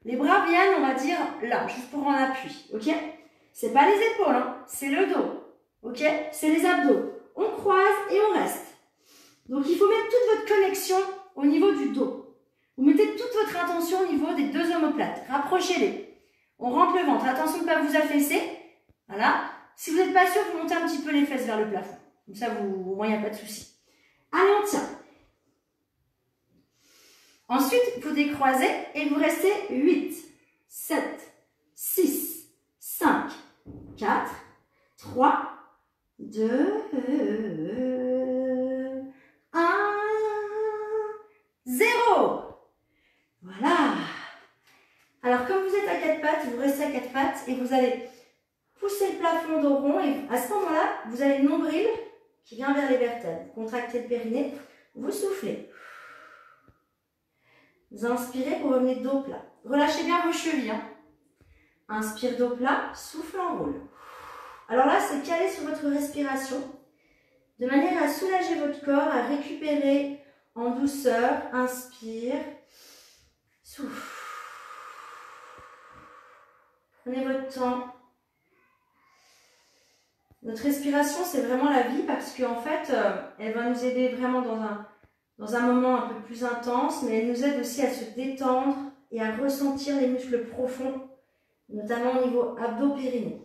Les bras viennent, on va dire, là, juste pour en appui. Ok? Ce n'est pas les épaules, hein, c'est le dos. Ok? C'est les abdos. On croise et on reste. Donc, il faut mettre toute votre connexion au niveau du dos. Vous mettez toute votre attention au niveau des 2 omoplates. Rapprochez-les. On rentre le ventre. Attention de ne pas vous affaisser. Voilà. Si vous n'êtes pas sûr, vous montez un petit peu les fesses vers le plafond. Comme ça, au moins, il n'y a pas de souci. Allez, on tient. Ensuite, vous décroisez et vous restez 8, 7, 6, 5, 4, 3, 2, 1, 0. Voilà. Alors, comme vous êtes à 4 pattes, vous restez à 4 pattes et vous allez pousser le plafond dos rond et à ce moment-là, vous avez le nombril qui vient vers les vertèbres. Contractez le périnée, vous soufflez. Vous inspirez pour revenir dos plat. Relâchez bien vos chevilles. Hein. Inspire dos plat, souffle, enroule. Alors là, c'est calé sur votre respiration, de manière à soulager votre corps, à récupérer en douceur. Inspire, souffle. Prenez votre temps. Notre respiration, c'est vraiment la vie parce qu'en fait, elle va nous aider vraiment dans un moment un peu plus intense, mais elle nous aide aussi à se détendre et à ressentir les muscles profonds, notamment au niveau abdos-périnée.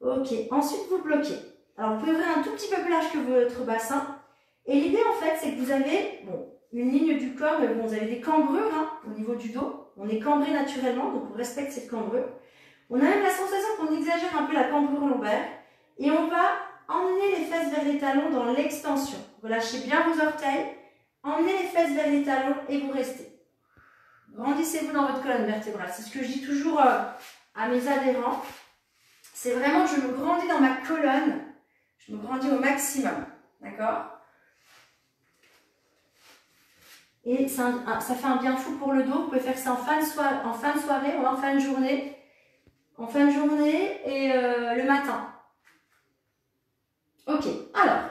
Ok, ensuite vous bloquez. Alors vous pouvez ouvrir un tout petit peu plus large que votre bassin. Et l'idée en fait, c'est que vous avez une ligne du corps, mais bon, vous avez des cambrures hein, au niveau du dos. On est cambré naturellement, donc on respecte cette cambrure. On a même la sensation qu'on exagère un peu la cambrure lombaire. Et on va emmener les fesses vers les talons dans l'extension. Relâchez bien vos orteils. Emmenez les fesses vers les talons et vous restez. Grandissez-vous dans votre colonne vertébrale. C'est ce que je dis toujours à mes adhérents. C'est vraiment, je me grandis dans ma colonne. Je me grandis au maximum. D'accord? Et ça fait un bien fou pour le dos. Vous pouvez faire ça en fin de soirée ou en fin de journée. En fin de journée et le matin. Ok, alors,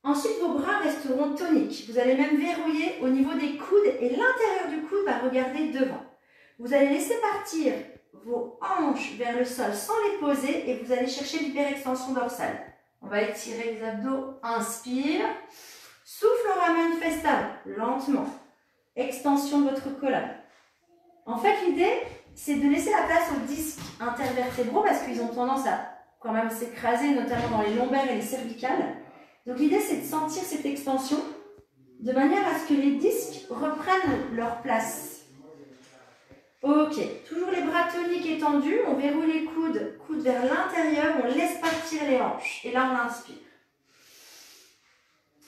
ensuite vos bras resteront toniques. Vous allez même verrouiller au niveau des coudes et l'intérieur du coude va regarder devant. Vous allez laisser partir vos hanches vers le sol sans les poser et vous allez chercher l'hyperextension dorsale. On va étirer les abdos, inspire, souffle, on ramène festal, lentement. Extension de votre colonne. En fait, l'idée, c'est de laisser la place aux disques intervertébraux parce qu'ils ont tendance à quand même s'écraser, notamment dans les lombaires et les cervicales. Donc l'idée, c'est de sentir cette extension de manière à ce que les disques reprennent leur place. Ok, toujours les bras toniques et tendus, on verrouille les coudes, coudes vers l'intérieur, on laisse partir les hanches. Et là, on inspire.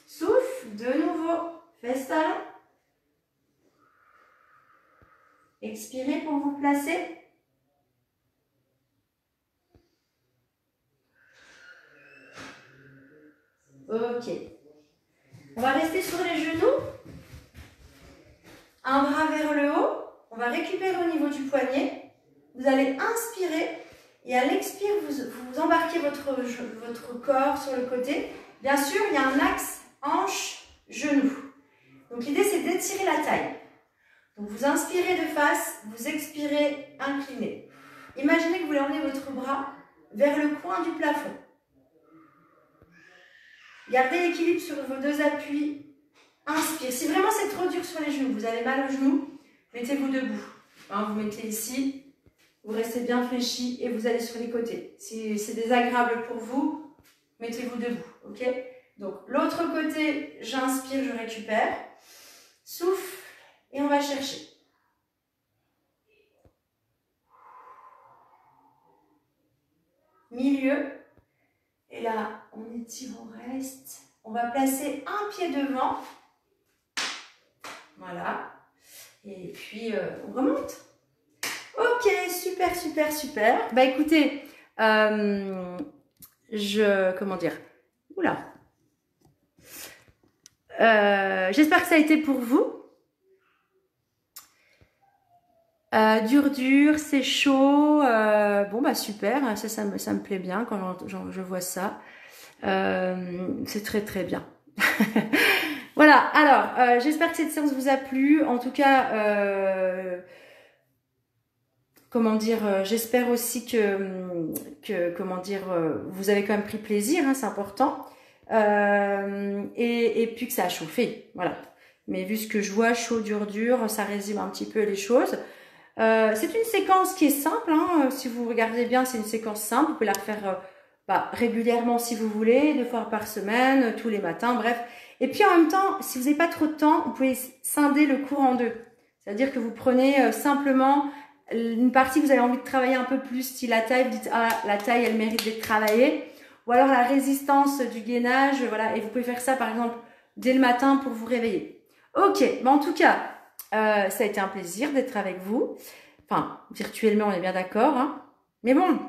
Souffle, de nouveau, fesse talon. Expirez pour vous placer. Ok. On va rester sur les genoux. Un bras vers le haut. On va récupérer au niveau du poignet. Vous allez inspirer et à l'expire, vous embarquez votre corps sur le côté. Bien sûr, il y a un axe hanche-genou. Donc l'idée, c'est d'étirer la taille. Donc vous inspirez de face, vous expirez incliné. Imaginez que vous voulez emmener votre bras vers le coin du plafond. Gardez l'équilibre sur vos deux appuis. Inspire. Si vraiment c'est trop dur sur les genoux, vous avez mal aux genoux, mettez-vous debout. Vous mettez ici, vous restez bien fléchi et vous allez sur les côtés. Si c'est désagréable pour vous, mettez-vous debout. Ok? Donc l'autre côté, j'inspire, je récupère. Souffle. Et on va chercher. Milieu. Et là, on étire, on reste. On va placer un pied devant. Voilà. Et puis, on remonte. Ok, super, super, super. Bah écoutez, comment dire? Oula. J'espère que ça a été pour vous. Dur, c'est chaud. Bon, bah super, ça me plaît bien quand je vois ça. C'est très très bien. Voilà, alors, j'espère que cette séance vous a plu. En tout cas, comment dire, j'espère aussi que comment dire, vous avez quand même pris plaisir, hein, c'est important. Et puis que ça a chauffé, voilà. Mais vu ce que je vois, chaud, dur, ça résume un petit peu les choses. C'est une séquence qui est simple, hein. Si vous regardez bien, c'est une séquence simple. Vous pouvez la refaire régulièrement si vous voulez, 2 fois par semaine, tous les matins, bref. Et puis en même temps, si vous n'avez pas trop de temps, vous pouvez scinder le cours en 2. C'est-à-dire que vous prenez simplement une partie que vous avez envie de travailler un peu plus, style la taille, vous dites « Ah, la taille, elle mérite d'être travaillée ». Ou alors la résistance du gainage, voilà. Et vous pouvez faire ça, par exemple, dès le matin pour vous réveiller. Ok, en tout cas, ça a été un plaisir d'être avec vous. Enfin, virtuellement, on est bien d'accord. Hein. Mais bon,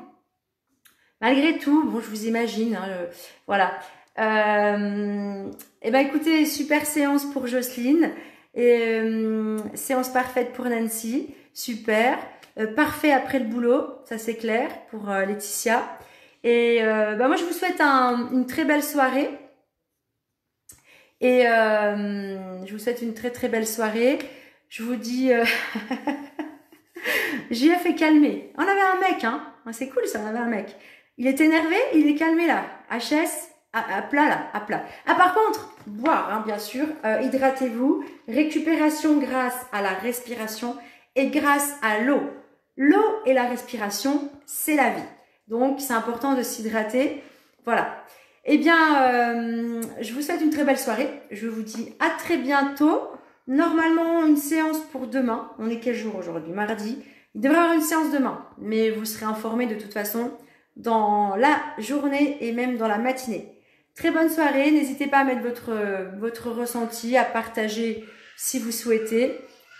malgré tout, bon, je vous imagine. Hein, voilà. Et ben écoutez, super séance pour Jocelyne. Et séance parfaite pour Nancy. Super. Parfait après le boulot, ça c'est clair, pour Laetitia. Et moi, je vous souhaite une très belle soirée. Et je vous souhaite une très très belle soirée. Je vous dis, j'ai fait calmer. On avait un mec, hein. C'est cool ça, on avait un mec. Il est énervé, il est calmé là. HS, à plat là, à plat. Ah par contre, boire, hein, bien sûr. Hydratez-vous. Récupération grâce à la respiration et grâce à l'eau. L'eau et la respiration, c'est la vie. Donc, c'est important de s'hydrater. Voilà. Eh bien, je vous souhaite une très belle soirée. Je vous dis à très bientôt. Normalement, une séance pour demain. On est quel jour aujourd'hui? Mardi. Il devrait y avoir une séance demain. Mais vous serez informés de toute façon dans la journée et même dans la matinée. Très bonne soirée. N'hésitez pas à mettre votre ressenti, à partager si vous souhaitez.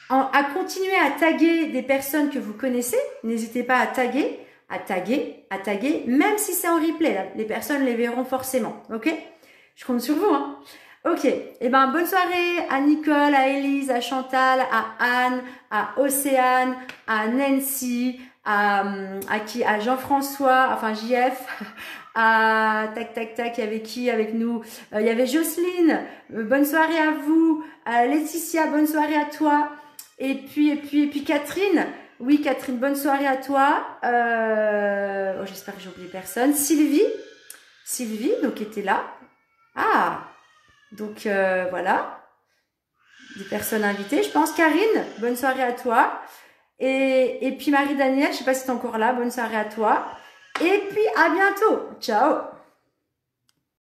À continuer à taguer des personnes que vous connaissez. N'hésitez pas à taguer, même si c'est en replay. Là, les personnes les verront forcément. Ok? Je compte sur vous. Hein. Ok, eh ben bonne soirée à Nicole, à Élise, à Chantal, à Anne, à Océane, à Nancy, à qui? À Jean-François, enfin JF, à tac tac tac, il y avait qui avec nous? Il y avait Jocelyne, bonne soirée à vous, Laetitia, bonne soirée à toi, et puis Catherine, oui Catherine, bonne soirée à toi, oh, j'espère que j'ai oublié personne, Sylvie, donc qui était là, ah donc voilà, des personnes invitées, je pense. Karine, bonne soirée à toi. Et puis Marie-Danielle, je sais pas si tu es encore là, bonne soirée à toi. Et puis à bientôt. Ciao.